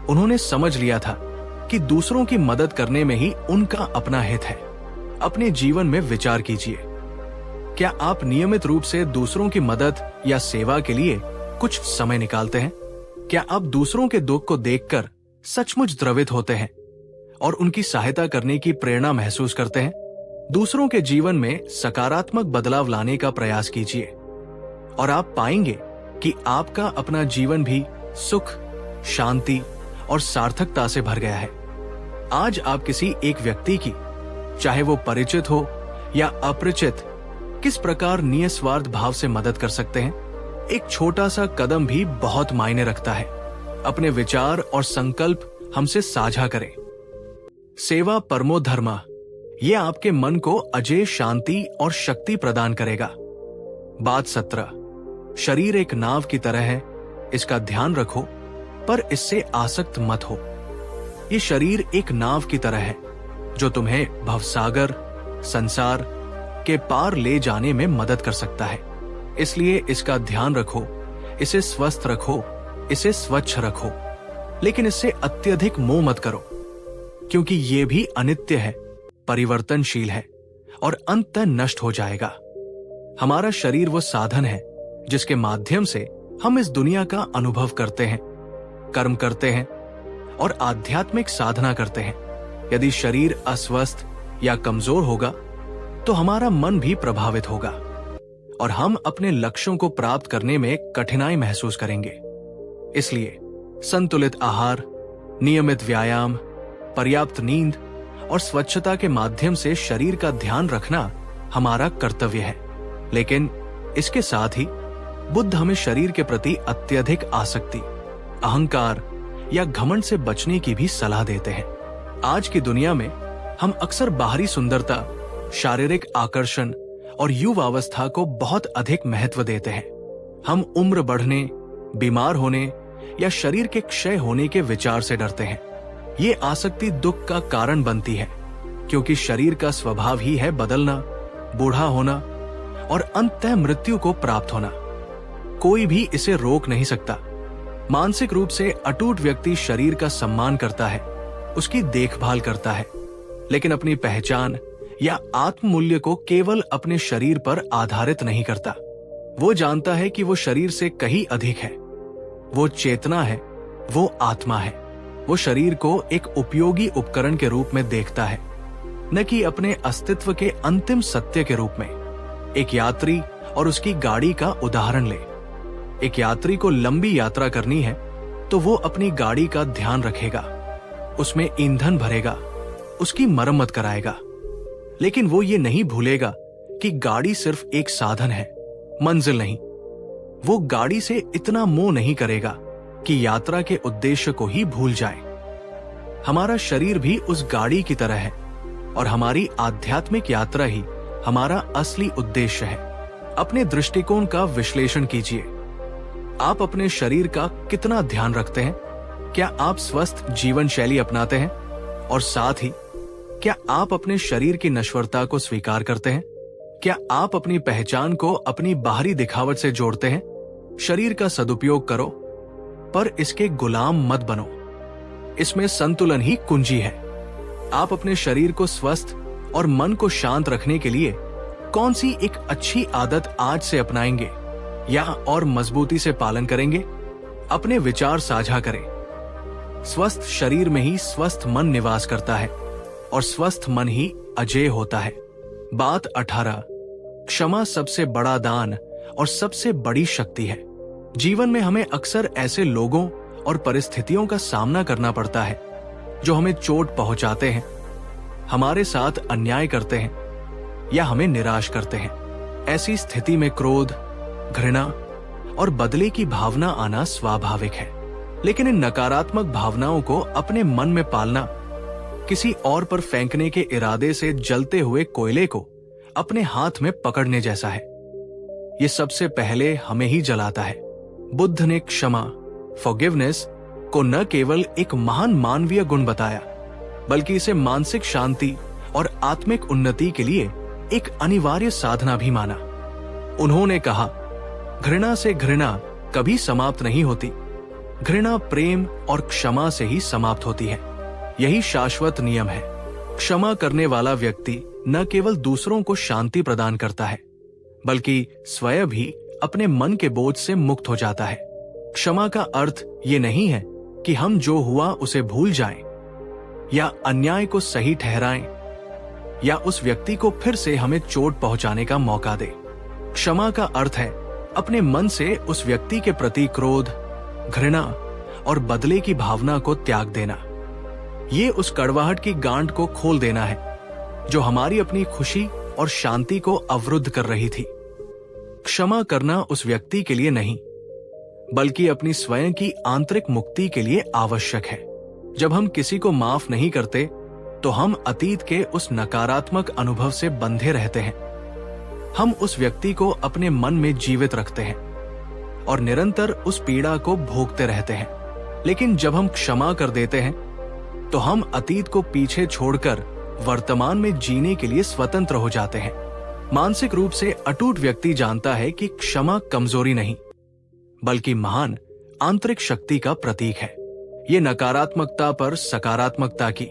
उन्होंने समझ लिया था कि दूसरों की मदद करने में ही उनका अपना हित है। अपने जीवन में विचार कीजिए, क्या आप नियमित रूप से दूसरों की मदद या सेवा के लिए कुछ समय निकालते हैं? क्या आप दूसरों के दुख को देखकर सचमुच द्रवित होते हैं और उनकी सहायता करने की प्रेरणा महसूस करते हैं? दूसरों के जीवन में सकारात्मक बदलाव लाने का प्रयास कीजिए और आप पाएंगे कि आपका अपना जीवन भी सुख, शांति और सार्थकता से भर गया है। आज आप किसी एक व्यक्ति की, चाहे वो परिचित हो या अपरिचित, किस प्रकार निस्वार्थ भाव से मदद कर सकते हैं? एक छोटा सा कदम भी बहुत मायने रखता है। अपने विचार और संकल्प हमसे साझा करें। सेवा परमो धर्मा, यह आपके मन को अजेय शांति और शक्ति प्रदान करेगा। बात 17, शरीर एक नाव की तरह है, इसका ध्यान रखो पर इससे आसक्त मत हो। ये शरीर एक नाव की तरह है जो तुम्हें भवसागर, संसार के पार ले जाने में मदद कर सकता है। इसलिए इसका ध्यान रखो, इसे स्वस्थ रखो, इसे स्वच्छ रखो, लेकिन इससे अत्यधिक मोह मत करो, क्योंकि ये भी अनित्य है, परिवर्तनशील है और अंततः नष्ट हो जाएगा। हमारा शरीर वो साधन है जिसके माध्यम से हम इस दुनिया का अनुभव करते हैं, कर्म करते हैं और आध्यात्मिक साधना करते हैं। यदि शरीर अस्वस्थ या कमजोर होगा तो हमारा मन भी प्रभावित होगा और हम अपने लक्ष्यों को प्राप्त करने में कठिनाई महसूस करेंगे। इसलिए संतुलित आहार, नियमित व्यायाम, पर्याप्त नींद और स्वच्छता के माध्यम से शरीर का ध्यान रखना हमारा कर्तव्य है। लेकिन इसके साथ ही बुद्ध हमें शरीर के प्रति अत्यधिक आसक्ति, अहंकार या घमंड से बचने की भी सलाह देते हैं। आज की दुनिया में हम अक्सर बाहरी सुंदरता, शारीरिक आकर्षण और युवावस्था को बहुत अधिक महत्व देते हैं। हम उम्र बढ़ने, बीमार होने या शरीर के क्षय होने के विचार से डरते हैं। ये आसक्ति दुख का कारण बनती है, क्योंकि शरीर का स्वभाव ही है बदलना, बूढ़ा होना और अंततः मृत्यु को प्राप्त होना। कोई भी इसे रोक नहीं सकता। मानसिक रूप से अटूट व्यक्ति शरीर का सम्मान करता है, उसकी देखभाल करता है, लेकिन अपनी पहचान या आत्म मूल्य को केवल अपने शरीर पर आधारित नहीं करता। वो जानता है कि वो शरीर से कहीं अधिक है। वो चेतना है, वो आत्मा है। वो शरीर को एक उपयोगी उपकरण के रूप में देखता है, न कि अपने अस्तित्व के अंतिम सत्य के रूप में। एक यात्री और उसकी गाड़ी का उदाहरण ले। एक यात्री को लंबी यात्रा करनी है तो वो अपनी गाड़ी का ध्यान रखेगा, उसमें ईंधन भरेगा, उसकी मरम्मत कराएगा, लेकिन वो ये नहीं भूलेगा कि गाड़ी सिर्फ एक साधन है, मंजिल नहीं। वो गाड़ी से इतना मोह नहीं करेगा कि यात्रा के उद्देश्य को ही भूल जाए। हमारा शरीर भी उस गाड़ी की तरह है और हमारी आध्यात्मिक यात्रा ही हमारा असली उद्देश्य है। अपने दृष्टिकोण का विश्लेषण कीजिए। आप अपने शरीर का कितना ध्यान रखते हैं? क्या आप स्वस्थ जीवन शैली अपनाते हैं? और साथ ही क्या आप अपने शरीर की नश्वरता को स्वीकार करते हैं? क्या आप अपनी पहचान को अपनी बाहरी दिखावट से जोड़ते हैं? शरीर का सदुपयोग करो, पर इसके गुलाम मत बनो। इसमें संतुलन ही कुंजी है। आप अपने शरीर को स्वस्थ और मन को शांत रखने के लिए कौन सी एक अच्छी आदत आज से अपनाएंगे या और मजबूती से पालन करेंगे? अपने विचार साझा करें। स्वस्थ शरीर में ही स्वस्थ मन निवास करता है और स्वस्थ मन ही अजेय होता है। बात 18, क्षमा सबसे बड़ा दान और सबसे बड़ी शक्ति है। जीवन में हमें अक्सर ऐसे लोगों और परिस्थितियों का सामना करना पड़ता है जो हमें चोट पहुंचाते हैं, हमारे साथ अन्याय करते हैं या हमें निराश करते हैं। ऐसी स्थिति में क्रोध, घृणा और बदले की भावना आना स्वाभाविक है, लेकिन इन नकारात्मक भावनाओं को अपने मन में पालना किसी और पर फेंकने के इरादे से जलते हुए कोयले को अपने हाथ में पकड़ने जैसा है। ये सबसे पहले हमें ही जलाता है। बुद्ध ने क्षमा, फॉरगिवनेस को न केवल एक महान मानवीय गुण बताया, बल्कि इसे मानसिक शांति और आत्मिक उन्नति के लिए एक अनिवार्य साधना भी माना। उन्होंने कहा, घृणा से घृणा कभी समाप्त नहीं होती, घृणा प्रेम और क्षमा से ही समाप्त होती है। यही शाश्वत नियम है। क्षमा करने वाला व्यक्ति न केवल दूसरों को शांति प्रदान करता है, बल्कि स्वयं भी अपने मन के बोझ से मुक्त हो जाता है। क्षमा का अर्थ ये नहीं है कि हम जो हुआ उसे भूल जाएं, या अन्याय को सही ठहराएं, या उस व्यक्ति को फिर से हमें चोट पहुंचाने का मौका दे। क्षमा का अर्थ है अपने मन से उस व्यक्ति के प्रति क्रोध, घृणा और बदले की भावना को त्याग देना। ये उस कड़वाहट की गांठ को खोल देना है जो हमारी अपनी खुशी और शांति को अवरुद्ध कर रही थी। क्षमा करना उस व्यक्ति के लिए नहीं, बल्कि अपनी स्वयं की आंतरिक मुक्ति के लिए आवश्यक है। जब हम किसी को माफ नहीं करते तो हम अतीत के उस नकारात्मक अनुभव से बंधे रहते हैं। हम उस व्यक्ति को अपने मन में जीवित रखते हैं और निरंतर उस पीड़ा को भोगते रहते हैं। लेकिन जब हम क्षमा कर देते हैं तो हम अतीत को पीछे छोड़कर वर्तमान में जीने के लिए स्वतंत्र हो जाते हैं। मानसिक रूप से अटूट व्यक्ति जानता है कि क्षमा कमजोरी नहीं, बल्कि महान आंतरिक शक्ति का प्रतीक है। ये नकारात्मकता पर सकारात्मकता की,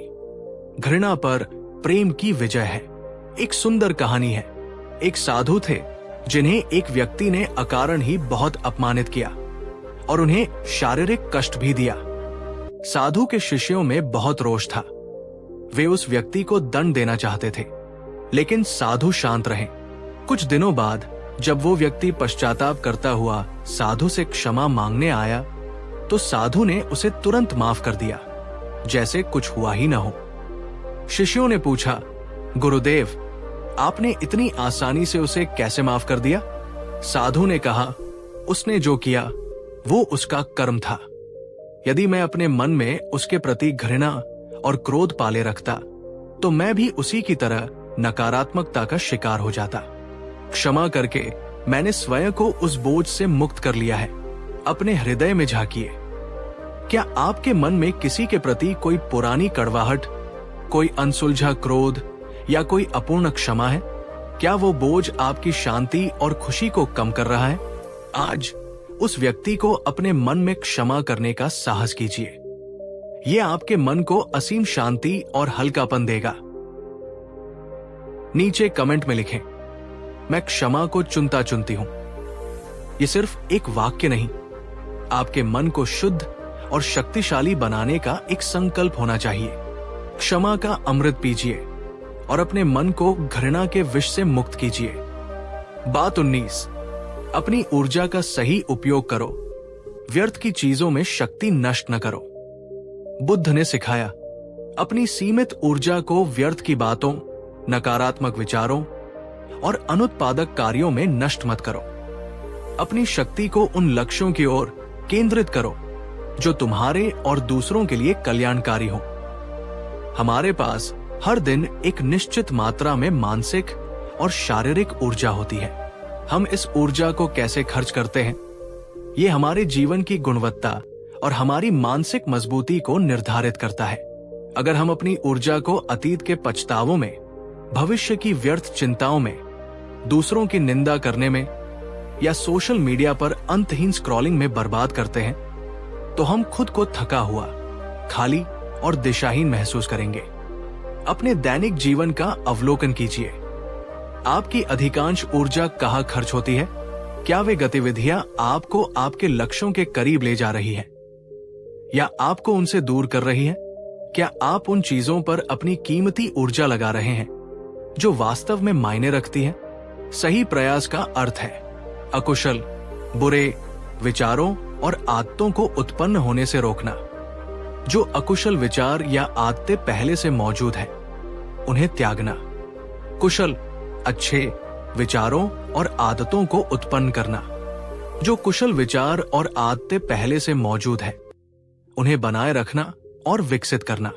घृणा पर प्रेम की विजय है। एक सुंदर कहानी है। एक साधु थे जिन्हें एक व्यक्ति ने अकारण ही बहुत अपमानित किया और उन्हें शारीरिक कष्ट भी दिया। साधु के शिष्यों में बहुत रोष था। वे उस व्यक्ति को दंड देना चाहते थे, लेकिन साधु शांत रहे। कुछ दिनों बाद जब वो व्यक्ति पश्चाताप करता हुआ साधु से क्षमा मांगने आया, तो साधु ने उसे तुरंत माफ कर दिया, जैसे कुछ हुआ ही न हो। शिष्यों ने पूछा, गुरुदेव, आपने इतनी आसानी से उसे कैसे माफ कर दिया? साधु ने कहा, उसने जो किया वो उसका कर्म था। यदि मैं अपने मन में उसके प्रति घृणा और क्रोध पाले रखता तो मैं भी उसी की तरह नकारात्मकता का शिकार हो जाता। क्षमा करके मैंने स्वयं को उस बोझ से मुक्त कर लिया है। अपने हृदय में झांकिए। क्या आपके मन में किसी के प्रति कोई पुरानी कड़वाहट, कोई अनसुलझा क्रोध या कोई अपूर्ण क्षमा है? क्या वो बोझ आपकी शांति और खुशी को कम कर रहा है? आज उस व्यक्ति को अपने मन में क्षमा करने का साहस कीजिए। ये आपके मन को असीम शांति और हल्कापन देगा। नीचे कमेंट में लिखें, मैं क्षमा को चुनता चुनती हूं। ये सिर्फ एक वाक्य नहीं, आपके मन को शुद्ध और शक्तिशाली बनाने का एक संकल्प होना चाहिए। क्षमा का अमृत पीजिए और अपने मन को घृणा के विष से मुक्त कीजिए। बात 19, अपनी ऊर्जा का सही उपयोग करो। व्यर्थ की चीजों में शक्ति नष्ट न करो। बुद्ध ने सिखाया, अपनी सीमित ऊर्जा को व्यर्थ की बातों, नकारात्मक विचारों और अनुत्पादक कार्यों में नष्ट मत करो। अपनी शक्ति को उन लक्ष्यों की ओर केंद्रित करो जो तुम्हारे और दूसरों के लिए कल्याणकारी हो। हमारे पास हर दिन एक निश्चित मात्रा में मानसिक और शारीरिक ऊर्जा होती है। हम इस ऊर्जा को कैसे खर्च करते हैं, ये हमारे जीवन की गुणवत्ता और हमारी मानसिक मजबूती को निर्धारित करता है। अगर हम अपनी ऊर्जा को अतीत के पछतावों में, भविष्य की व्यर्थ चिंताओं में, दूसरों की निंदा करने में या सोशल मीडिया पर अंतहीन स्क्रॉलिंग में बर्बाद करते हैं, तो हम खुद को थका हुआ, खाली और दिशाहीन महसूस करेंगे। अपने दैनिक जीवन का अवलोकन कीजिए। आपकी अधिकांश ऊर्जा कहाँ खर्च होती है? क्या वे गतिविधियां आपको आपके लक्ष्यों के करीब ले जा रही है या आपको उनसे दूर कर रही है? क्या आप उन चीजों पर अपनी कीमती ऊर्जा लगा रहे हैं जो वास्तव में मायने रखती है? सही प्रयास का अर्थ है अकुशल, बुरे विचारों और आदतों को उत्पन्न होने से रोकना। जो अकुशल विचार या आदतें पहले से मौजूद हैं, उन्हें त्यागना। कुशल, अच्छे विचारों और आदतों को उत्पन्न करना। जो कुशल विचार और आदतें पहले से मौजूद हैं, उन्हें बनाए रखना और विकसित करना।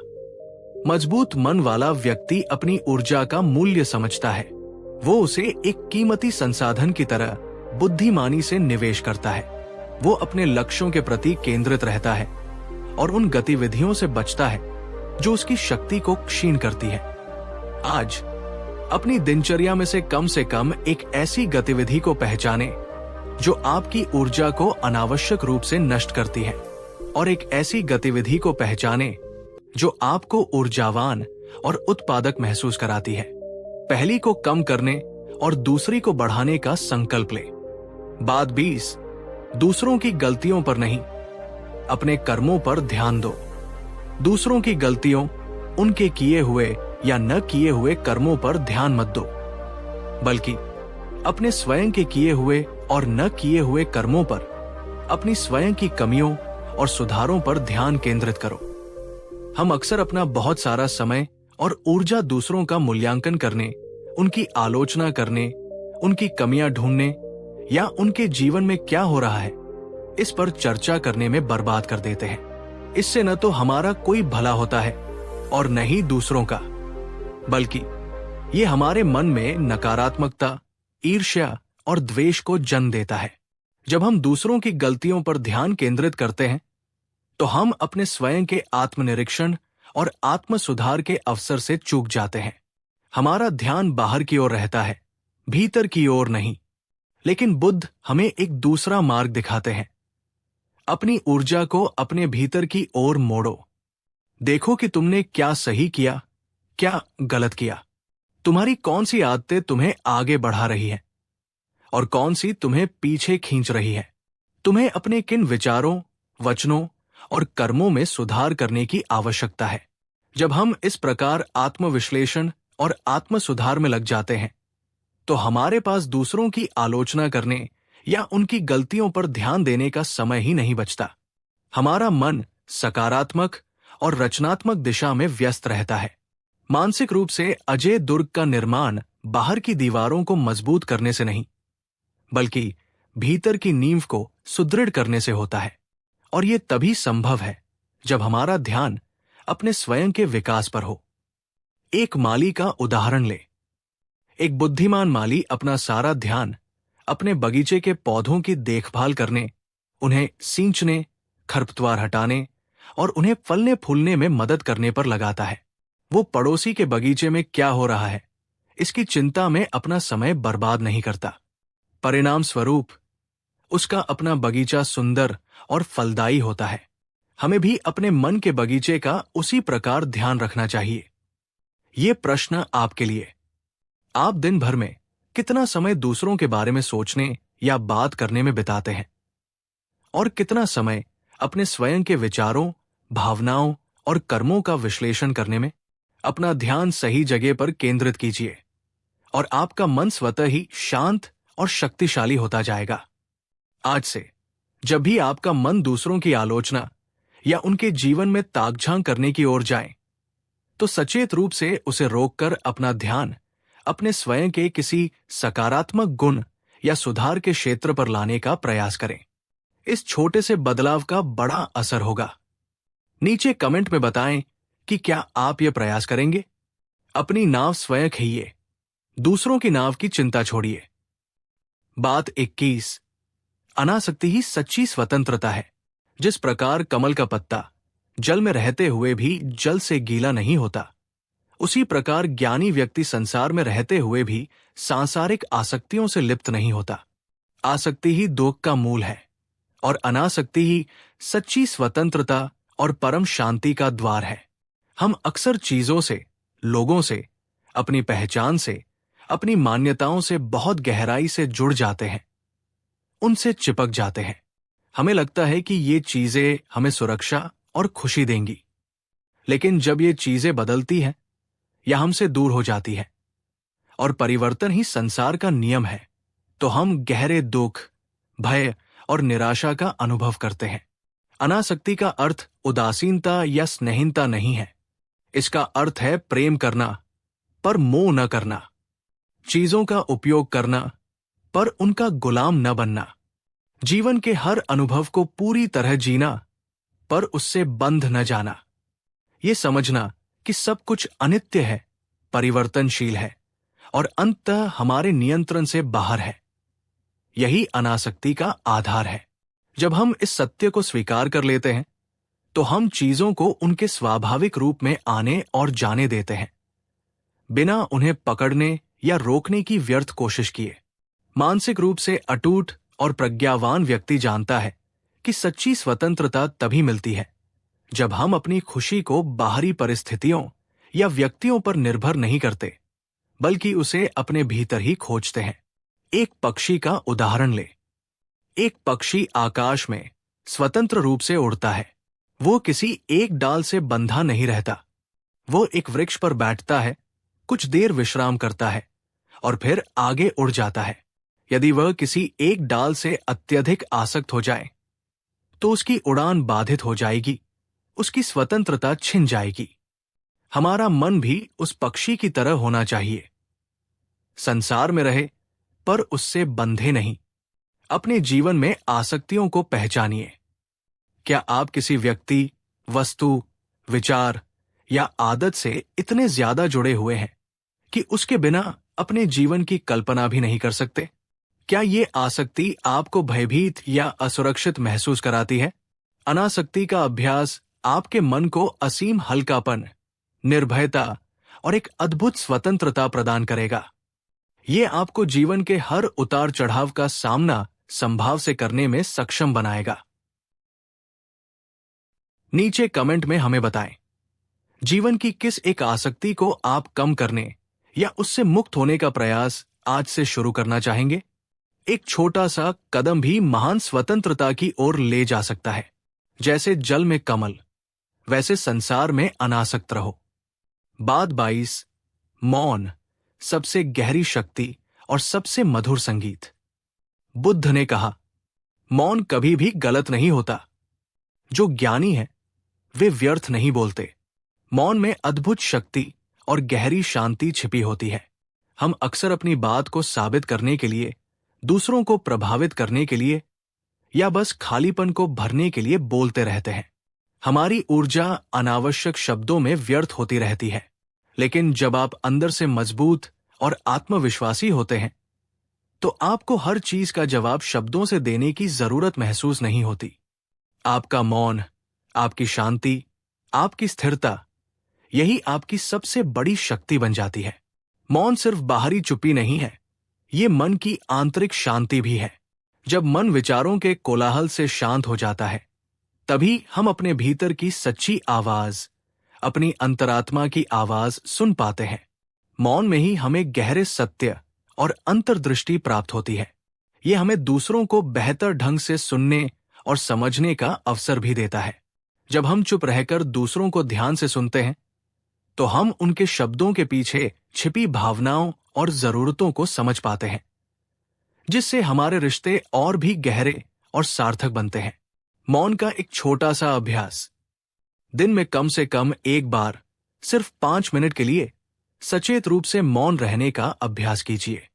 मजबूत मन वाला व्यक्ति अपनी ऊर्जा का मूल्य समझता है। वो उसे एक कीमती संसाधन की तरह बुद्धिमानी से निवेश करता है। वो अपने लक्ष्यों के प्रति केंद्रित रहता है और उन गतिविधियों से बचता है जो उसकी शक्ति को क्षीण करती है। आज अपनी दिनचर्या में से कम एक ऐसी गतिविधि को पहचानें जो आपकी ऊर्जा को अनावश्यक रूप से नष्ट करती है, और एक ऐसी गतिविधि को पहचानें जो आपको ऊर्जावान और उत्पादक महसूस कराती है। पहली को कम करने और दूसरी को बढ़ाने का संकल्प ले। बात 20, दूसरों की गलतियों पर नहीं, अपने कर्मों पर ध्यान दो। दूसरों की गलतियों, उनके किए हुए या न किए हुए कर्मों पर ध्यान मत दो, बल्कि अपने स्वयं के किए हुए और न किए हुए कर्मों पर, अपनी स्वयं की कमियों और सुधारों पर ध्यान केंद्रित करो। हम अक्सर अपना बहुत सारा समय और ऊर्जा दूसरों का मूल्यांकन करने, उनकी आलोचना करने, उनकी कमियां ढूंढने या उनके जीवन में क्या हो रहा है इस पर चर्चा करने में बर्बाद कर देते हैं। इससे न तो हमारा कोई भला होता है और न ही दूसरों का, बल्कि ये हमारे मन में नकारात्मकता, ईर्ष्या और द्वेष को जन्म देता है। जब हम दूसरों की गलतियों पर ध्यान केंद्रित करते हैं तो हम अपने स्वयं के आत्मनिरीक्षण और आत्म सुधार के अवसर से चूक जाते हैं। हमारा ध्यान बाहर की ओर रहता है, भीतर की ओर नहीं। लेकिन बुद्ध हमें एक दूसरा मार्ग दिखाते हैं। अपनी ऊर्जा को अपने भीतर की ओर मोड़ो। देखो कि तुमने क्या सही किया, क्या गलत किया। तुम्हारी कौन सी आदतें तुम्हें आगे बढ़ा रही हैं और कौन सी तुम्हें पीछे खींच रही है। तुम्हें अपने किन विचारों, वचनों और कर्मों में सुधार करने की आवश्यकता है। जब हम इस प्रकार आत्मविश्लेषण और आत्म सुधार में लग जाते हैं तो हमारे पास दूसरों की आलोचना करने या उनकी गलतियों पर ध्यान देने का समय ही नहीं बचता। हमारा मन सकारात्मक और रचनात्मक दिशा में व्यस्त रहता है। मानसिक रूप से अजेय दुर्ग का निर्माण बाहर की दीवारों को मजबूत करने से नहीं, बल्कि भीतर की नींव को सुदृढ़ करने से होता है। और यह तभी संभव है जब हमारा ध्यान अपने स्वयं के विकास पर हो। एक माली का उदाहरण ले। एक बुद्धिमान माली अपना सारा ध्यान अपने बगीचे के पौधों की देखभाल करने, उन्हें सींचने, खरपतवार हटाने और उन्हें फलने फूलने में मदद करने पर लगाता है। वो पड़ोसी के बगीचे में क्या हो रहा है इसकी चिंता में अपना समय बर्बाद नहीं करता। परिणाम स्वरूप उसका अपना बगीचा सुंदर और फलदायी होता है। हमें भी अपने मन के बगीचे का उसी प्रकार ध्यान रखना चाहिए। ये प्रश्न आपके लिए। आप दिन भर में कितना समय दूसरों के बारे में सोचने या बात करने में बिताते हैं और कितना समय अपने स्वयं के विचारों, भावनाओं और कर्मों का विश्लेषण करने में। अपना ध्यान सही जगह पर केंद्रित कीजिए और आपका मन स्वतः ही शांत और शक्तिशाली होता जाएगा। आज से जब भी आपका मन दूसरों की आलोचना या उनके जीवन में ताकझांक करने की ओर जाए तो सचेत रूप से उसे रोककर अपना ध्यान अपने स्वयं के किसी सकारात्मक गुण या सुधार के क्षेत्र पर लाने का प्रयास करें। इस छोटे से बदलाव का बड़ा असर होगा। नीचे कमेंट में बताएं कि क्या आप यह प्रयास करेंगे। अपनी नाव स्वयं खींचिए, दूसरों की नाव की चिंता छोड़िए। बात 21, अनासक्ति ही सच्ची स्वतंत्रता है। जिस प्रकार कमल का पत्ता जल में रहते हुए भी जल से गीला नहीं होता, उसी प्रकार ज्ञानी व्यक्ति संसार में रहते हुए भी सांसारिक आसक्तियों से लिप्त नहीं होता। आसक्ति ही दुख का मूल है और अनासक्ति ही सच्ची स्वतंत्रता और परम शांति का द्वार है। हम अक्सर चीजों से, लोगों से, अपनी पहचान से, अपनी मान्यताओं से बहुत गहराई से जुड़ जाते हैं, उनसे चिपक जाते हैं। हमें लगता है कि ये चीजें हमें सुरक्षा और खुशी देंगी, लेकिन जब ये चीजें बदलती हैं या हमसे दूर हो जाती है और परिवर्तन ही संसार का नियम है, तो हम गहरे दुख, भय और निराशा का अनुभव करते हैं। अनासक्ति का अर्थ उदासीनता या स्नेहीनता नहीं है। इसका अर्थ है प्रेम करना पर मोह न करना, चीजों का उपयोग करना पर उनका गुलाम न बनना, जीवन के हर अनुभव को पूरी तरह जीना पर उससे बंध न जाना, ये समझना कि सब कुछ अनित्य है, परिवर्तनशील है और अंततः हमारे नियंत्रण से बाहर है। यही अनासक्ति का आधार है। जब हम इस सत्य को स्वीकार कर लेते हैं तो हम चीजों को उनके स्वाभाविक रूप में आने और जाने देते हैं, बिना उन्हें पकड़ने या रोकने की व्यर्थ कोशिश किए। मानसिक रूप से अटूट और प्रज्ञावान व्यक्ति जानता है कि सच्ची स्वतंत्रता तभी मिलती है जब हम अपनी खुशी को बाहरी परिस्थितियों या व्यक्तियों पर निर्भर नहीं करते, बल्कि उसे अपने भीतर ही खोजते हैं। एक पक्षी का उदाहरण ले। एक पक्षी आकाश में स्वतंत्र रूप से उड़ता है। वो किसी एक डाल से बंधा नहीं रहता। वो एक वृक्ष पर बैठता है, कुछ देर विश्राम करता है और फिर आगे उड़ जाता है। यदि वह किसी एक डाल से अत्यधिक आसक्त हो जाए तो उसकी उड़ान बाधित हो जाएगी, उसकी स्वतंत्रता छिन जाएगी। हमारा मन भी उस पक्षी की तरह होना चाहिए। संसार में रहे पर उससे बंधे नहीं। अपने जीवन में आसक्तियों को पहचानिए। क्या आप किसी व्यक्ति, वस्तु, विचार या आदत से इतने ज्यादा जुड़े हुए हैं कि उसके बिना अपने जीवन की कल्पना भी नहीं कर सकते? क्या ये आसक्ति आपको भयभीत या असुरक्षित महसूस कराती है? अनासक्ति का अभ्यास आपके मन को असीम हल्कापन, निर्भयता और एक अद्भुत स्वतंत्रता प्रदान करेगा। ये आपको जीवन के हर उतार चढ़ाव का सामना संभाव से करने में सक्षम बनाएगा। नीचे कमेंट में हमें बताएं, जीवन की किस एक आसक्ति को आप कम करने या उससे मुक्त होने का प्रयास आज से शुरू करना चाहेंगे? एक छोटा सा कदम भी महान स्वतंत्रता की ओर ले जा सकता है। जैसे जल में कमल, वैसे संसार में अनासक्त रहो। बात 22, मौन, सबसे गहरी शक्ति और सबसे मधुर संगीत। बुद्ध ने कहा, मौन कभी भी गलत नहीं होता। जो ज्ञानी है वे व्यर्थ नहीं बोलते। मौन में अद्भुत शक्ति और गहरी शांति छिपी होती है। हम अक्सर अपनी बात को साबित करने के लिए, दूसरों को प्रभावित करने के लिए या बस खालीपन को भरने के लिए बोलते रहते हैं। हमारी ऊर्जा अनावश्यक शब्दों में व्यर्थ होती रहती है। लेकिन जब आप अंदर से मजबूत और आत्मविश्वासी होते हैं तो आपको हर चीज का जवाब शब्दों से देने की जरूरत महसूस नहीं होती। आपका मौन, आपकी शांति, आपकी स्थिरता, यही आपकी सबसे बड़ी शक्ति बन जाती है। मौन सिर्फ बाहरी चुप्पी नहीं है, ये मन की आंतरिक शांति भी है। जब मन विचारों के कोलाहल से शांत हो जाता है, तभी हम अपने भीतर की सच्ची आवाज, अपनी अंतरात्मा की आवाज सुन पाते हैं। मौन में ही हमें गहरे सत्य और अंतर्दृष्टि प्राप्त होती है। ये हमें दूसरों को बेहतर ढंग से सुनने और समझने का अवसर भी देता है। जब हम चुप रहकर दूसरों को ध्यान से सुनते हैं तो हम उनके शब्दों के पीछे छिपी भावनाओं और जरूरतों को समझ पाते हैं, जिससे हमारे रिश्ते और भी गहरे और सार्थक बनते हैं। मौन का एक छोटा सा अभ्यास। दिन में कम से कम एक बार सिर्फ 5 मिनट के लिए सचेत रूप से मौन रहने का अभ्यास कीजिए।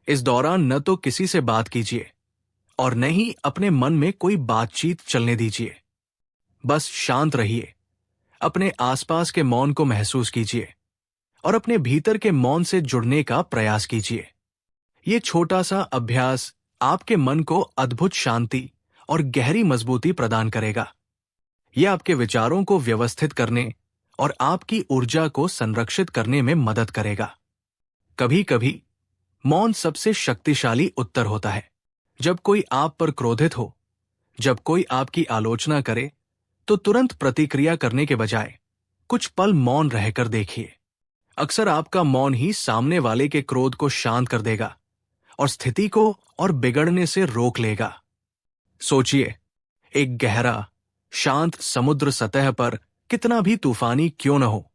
इस दौरान न तो किसी से बात कीजिए और न ही अपने मन में कोई बातचीत चलने दीजिए। बस शांत रहिए, अपने आसपास के मौन को महसूस कीजिए और अपने भीतर के मौन से जुड़ने का प्रयास कीजिए। ये छोटा सा अभ्यास आपके मन को अद्भुत शांति और गहरी मजबूती प्रदान करेगा। यह आपके विचारों को व्यवस्थित करने और आपकी ऊर्जा को संरक्षित करने में मदद करेगा। कभी कभी मौन सबसे शक्तिशाली उत्तर होता है। जब कोई आप पर क्रोधित हो, जब कोई आपकी आलोचना करे, तो तुरंत प्रतिक्रिया करने के बजाय कुछ पल मौन रहकर देखिए। अक्सर आपका मौन ही सामने वाले के क्रोध को शांत कर देगा और स्थिति को और बिगड़ने से रोक लेगा। सोचिए, एक गहरा, शांत समुद्र सतह पर कितना भी तूफानी क्यों न हो,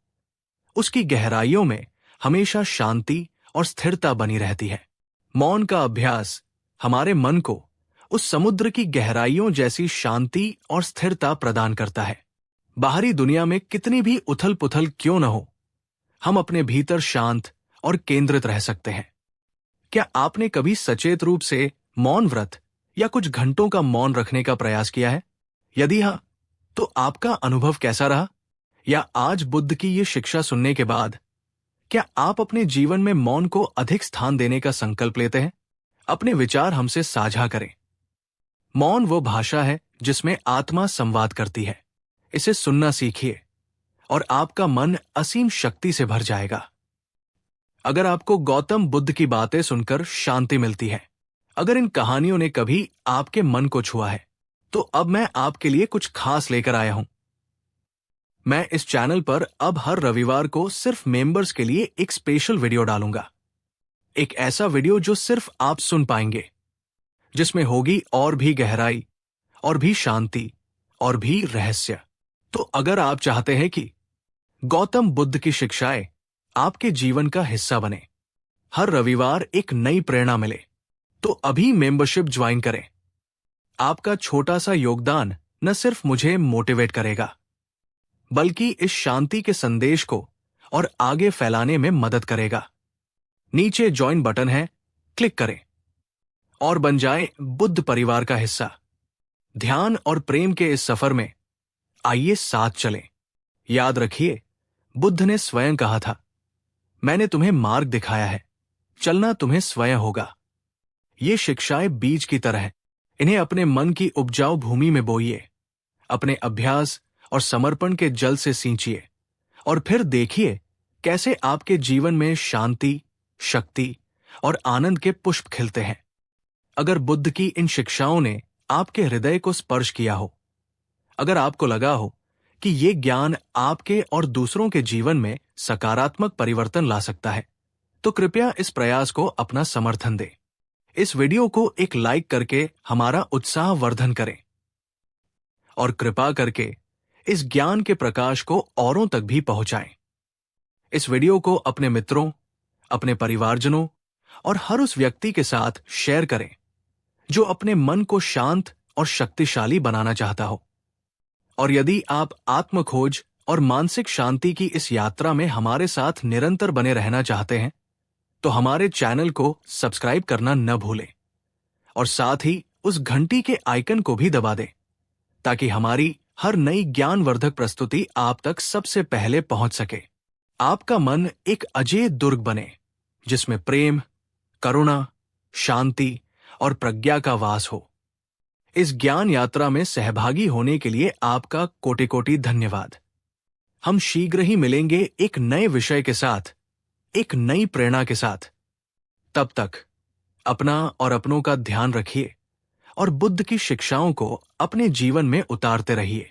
उसकी गहराइयों में हमेशा शांति और स्थिरता बनी रहती है। मौन का अभ्यास हमारे मन को उस समुद्र की गहराइयों जैसी शांति और स्थिरता प्रदान करता है। बाहरी दुनिया में कितनी भी उथल पुथल क्यों न हो, हम अपने भीतर शांत और केंद्रित रह सकते हैं। क्या आपने कभी सचेत रूप से मौन व्रत या कुछ घंटों का मौन रखने का प्रयास किया है? यदि हाँ, तो आपका अनुभव कैसा रहा? या आज बुद्ध की ये शिक्षा सुनने के बाद क्या आप अपने जीवन में मौन को अधिक स्थान देने का संकल्प लेते हैं? अपने विचार हमसे साझा करें। मौन वो भाषा है जिसमें आत्मा संवाद करती है। इसे सुनना सीखिए और आपका मन असीम शक्ति से भर जाएगा। अगर आपको गौतम बुद्ध की बातें सुनकर शांति मिलती है, अगर इन कहानियों ने कभी आपके मन को छुआ है, तो अब मैं आपके लिए कुछ खास लेकर आया हूं। मैं इस चैनल पर अब हर रविवार को सिर्फ मेंबर्स के लिए एक स्पेशल वीडियो डालूंगा। एक ऐसा वीडियो जो सिर्फ आप सुन पाएंगे, जिसमें होगी और भी गहराई, और भी शांति, और भी रहस्य। तो अगर आप चाहते हैं कि गौतम बुद्ध की शिक्षाएं आपके जीवन का हिस्सा बने, हर रविवार एक नई प्रेरणा मिले, तो अभी मेंबरशिप ज्वाइन करें। आपका छोटा सा योगदान न सिर्फ मुझे मोटिवेट करेगा, बल्कि इस शांति के संदेश को और आगे फैलाने में मदद करेगा। नीचे ज्वाइन बटन है, क्लिक करें और बन जाएं बुद्ध परिवार का हिस्सा। ध्यान और प्रेम के इस सफर में आइए साथ चलें। याद रखिए, बुद्ध ने स्वयं कहा था, मैंने तुम्हें मार्ग दिखाया है, चलना तुम्हें स्वयं होगा। ये शिक्षाएं बीज की तरह हैं। इन्हें अपने मन की उपजाऊ भूमि में बोइए, अपने अभ्यास और समर्पण के जल से सींचिए, और फिर देखिए कैसे आपके जीवन में शांति, शक्ति और आनंद के पुष्प खिलते हैं। अगर बुद्ध की इन शिक्षाओं ने आपके हृदय को स्पर्श किया हो, अगर आपको लगा हो कि ये ज्ञान आपके और दूसरों के जीवन में सकारात्मक परिवर्तन ला सकता है, तो कृपया इस प्रयास को अपना समर्थन दें। इस वीडियो को एक लाइक करके हमारा उत्साह वर्धन करें और कृपा करके इस ज्ञान के प्रकाश को औरों तक भी पहुंचाएं। इस वीडियो को अपने मित्रों, अपने परिवारजनों और हर उस व्यक्ति के साथ शेयर करें जो अपने मन को शांत और शक्तिशाली बनाना चाहता हो। और यदि आप आत्मखोज और मानसिक शांति की इस यात्रा में हमारे साथ निरंतर बने रहना चाहते हैं, तो हमारे चैनल को सब्सक्राइब करना न भूलें और साथ ही उस घंटी के आइकन को भी दबा दें, ताकि हमारी हर नई ज्ञानवर्धक प्रस्तुति आप तक सबसे पहले पहुंच सके। आपका मन एक अजेय दुर्ग बने, जिसमें प्रेम, करुणा, शांति और प्रज्ञा का वास हो। इस ज्ञान यात्रा में सहभागी होने के लिए आपका कोटि कोटि धन्यवाद। हम शीघ्र ही मिलेंगे एक नए विषय के साथ, एक नई प्रेरणा के साथ। तब तक अपना और अपनों का ध्यान रखिए और बुद्ध की शिक्षाओं को अपने जीवन में उतारते रहिए।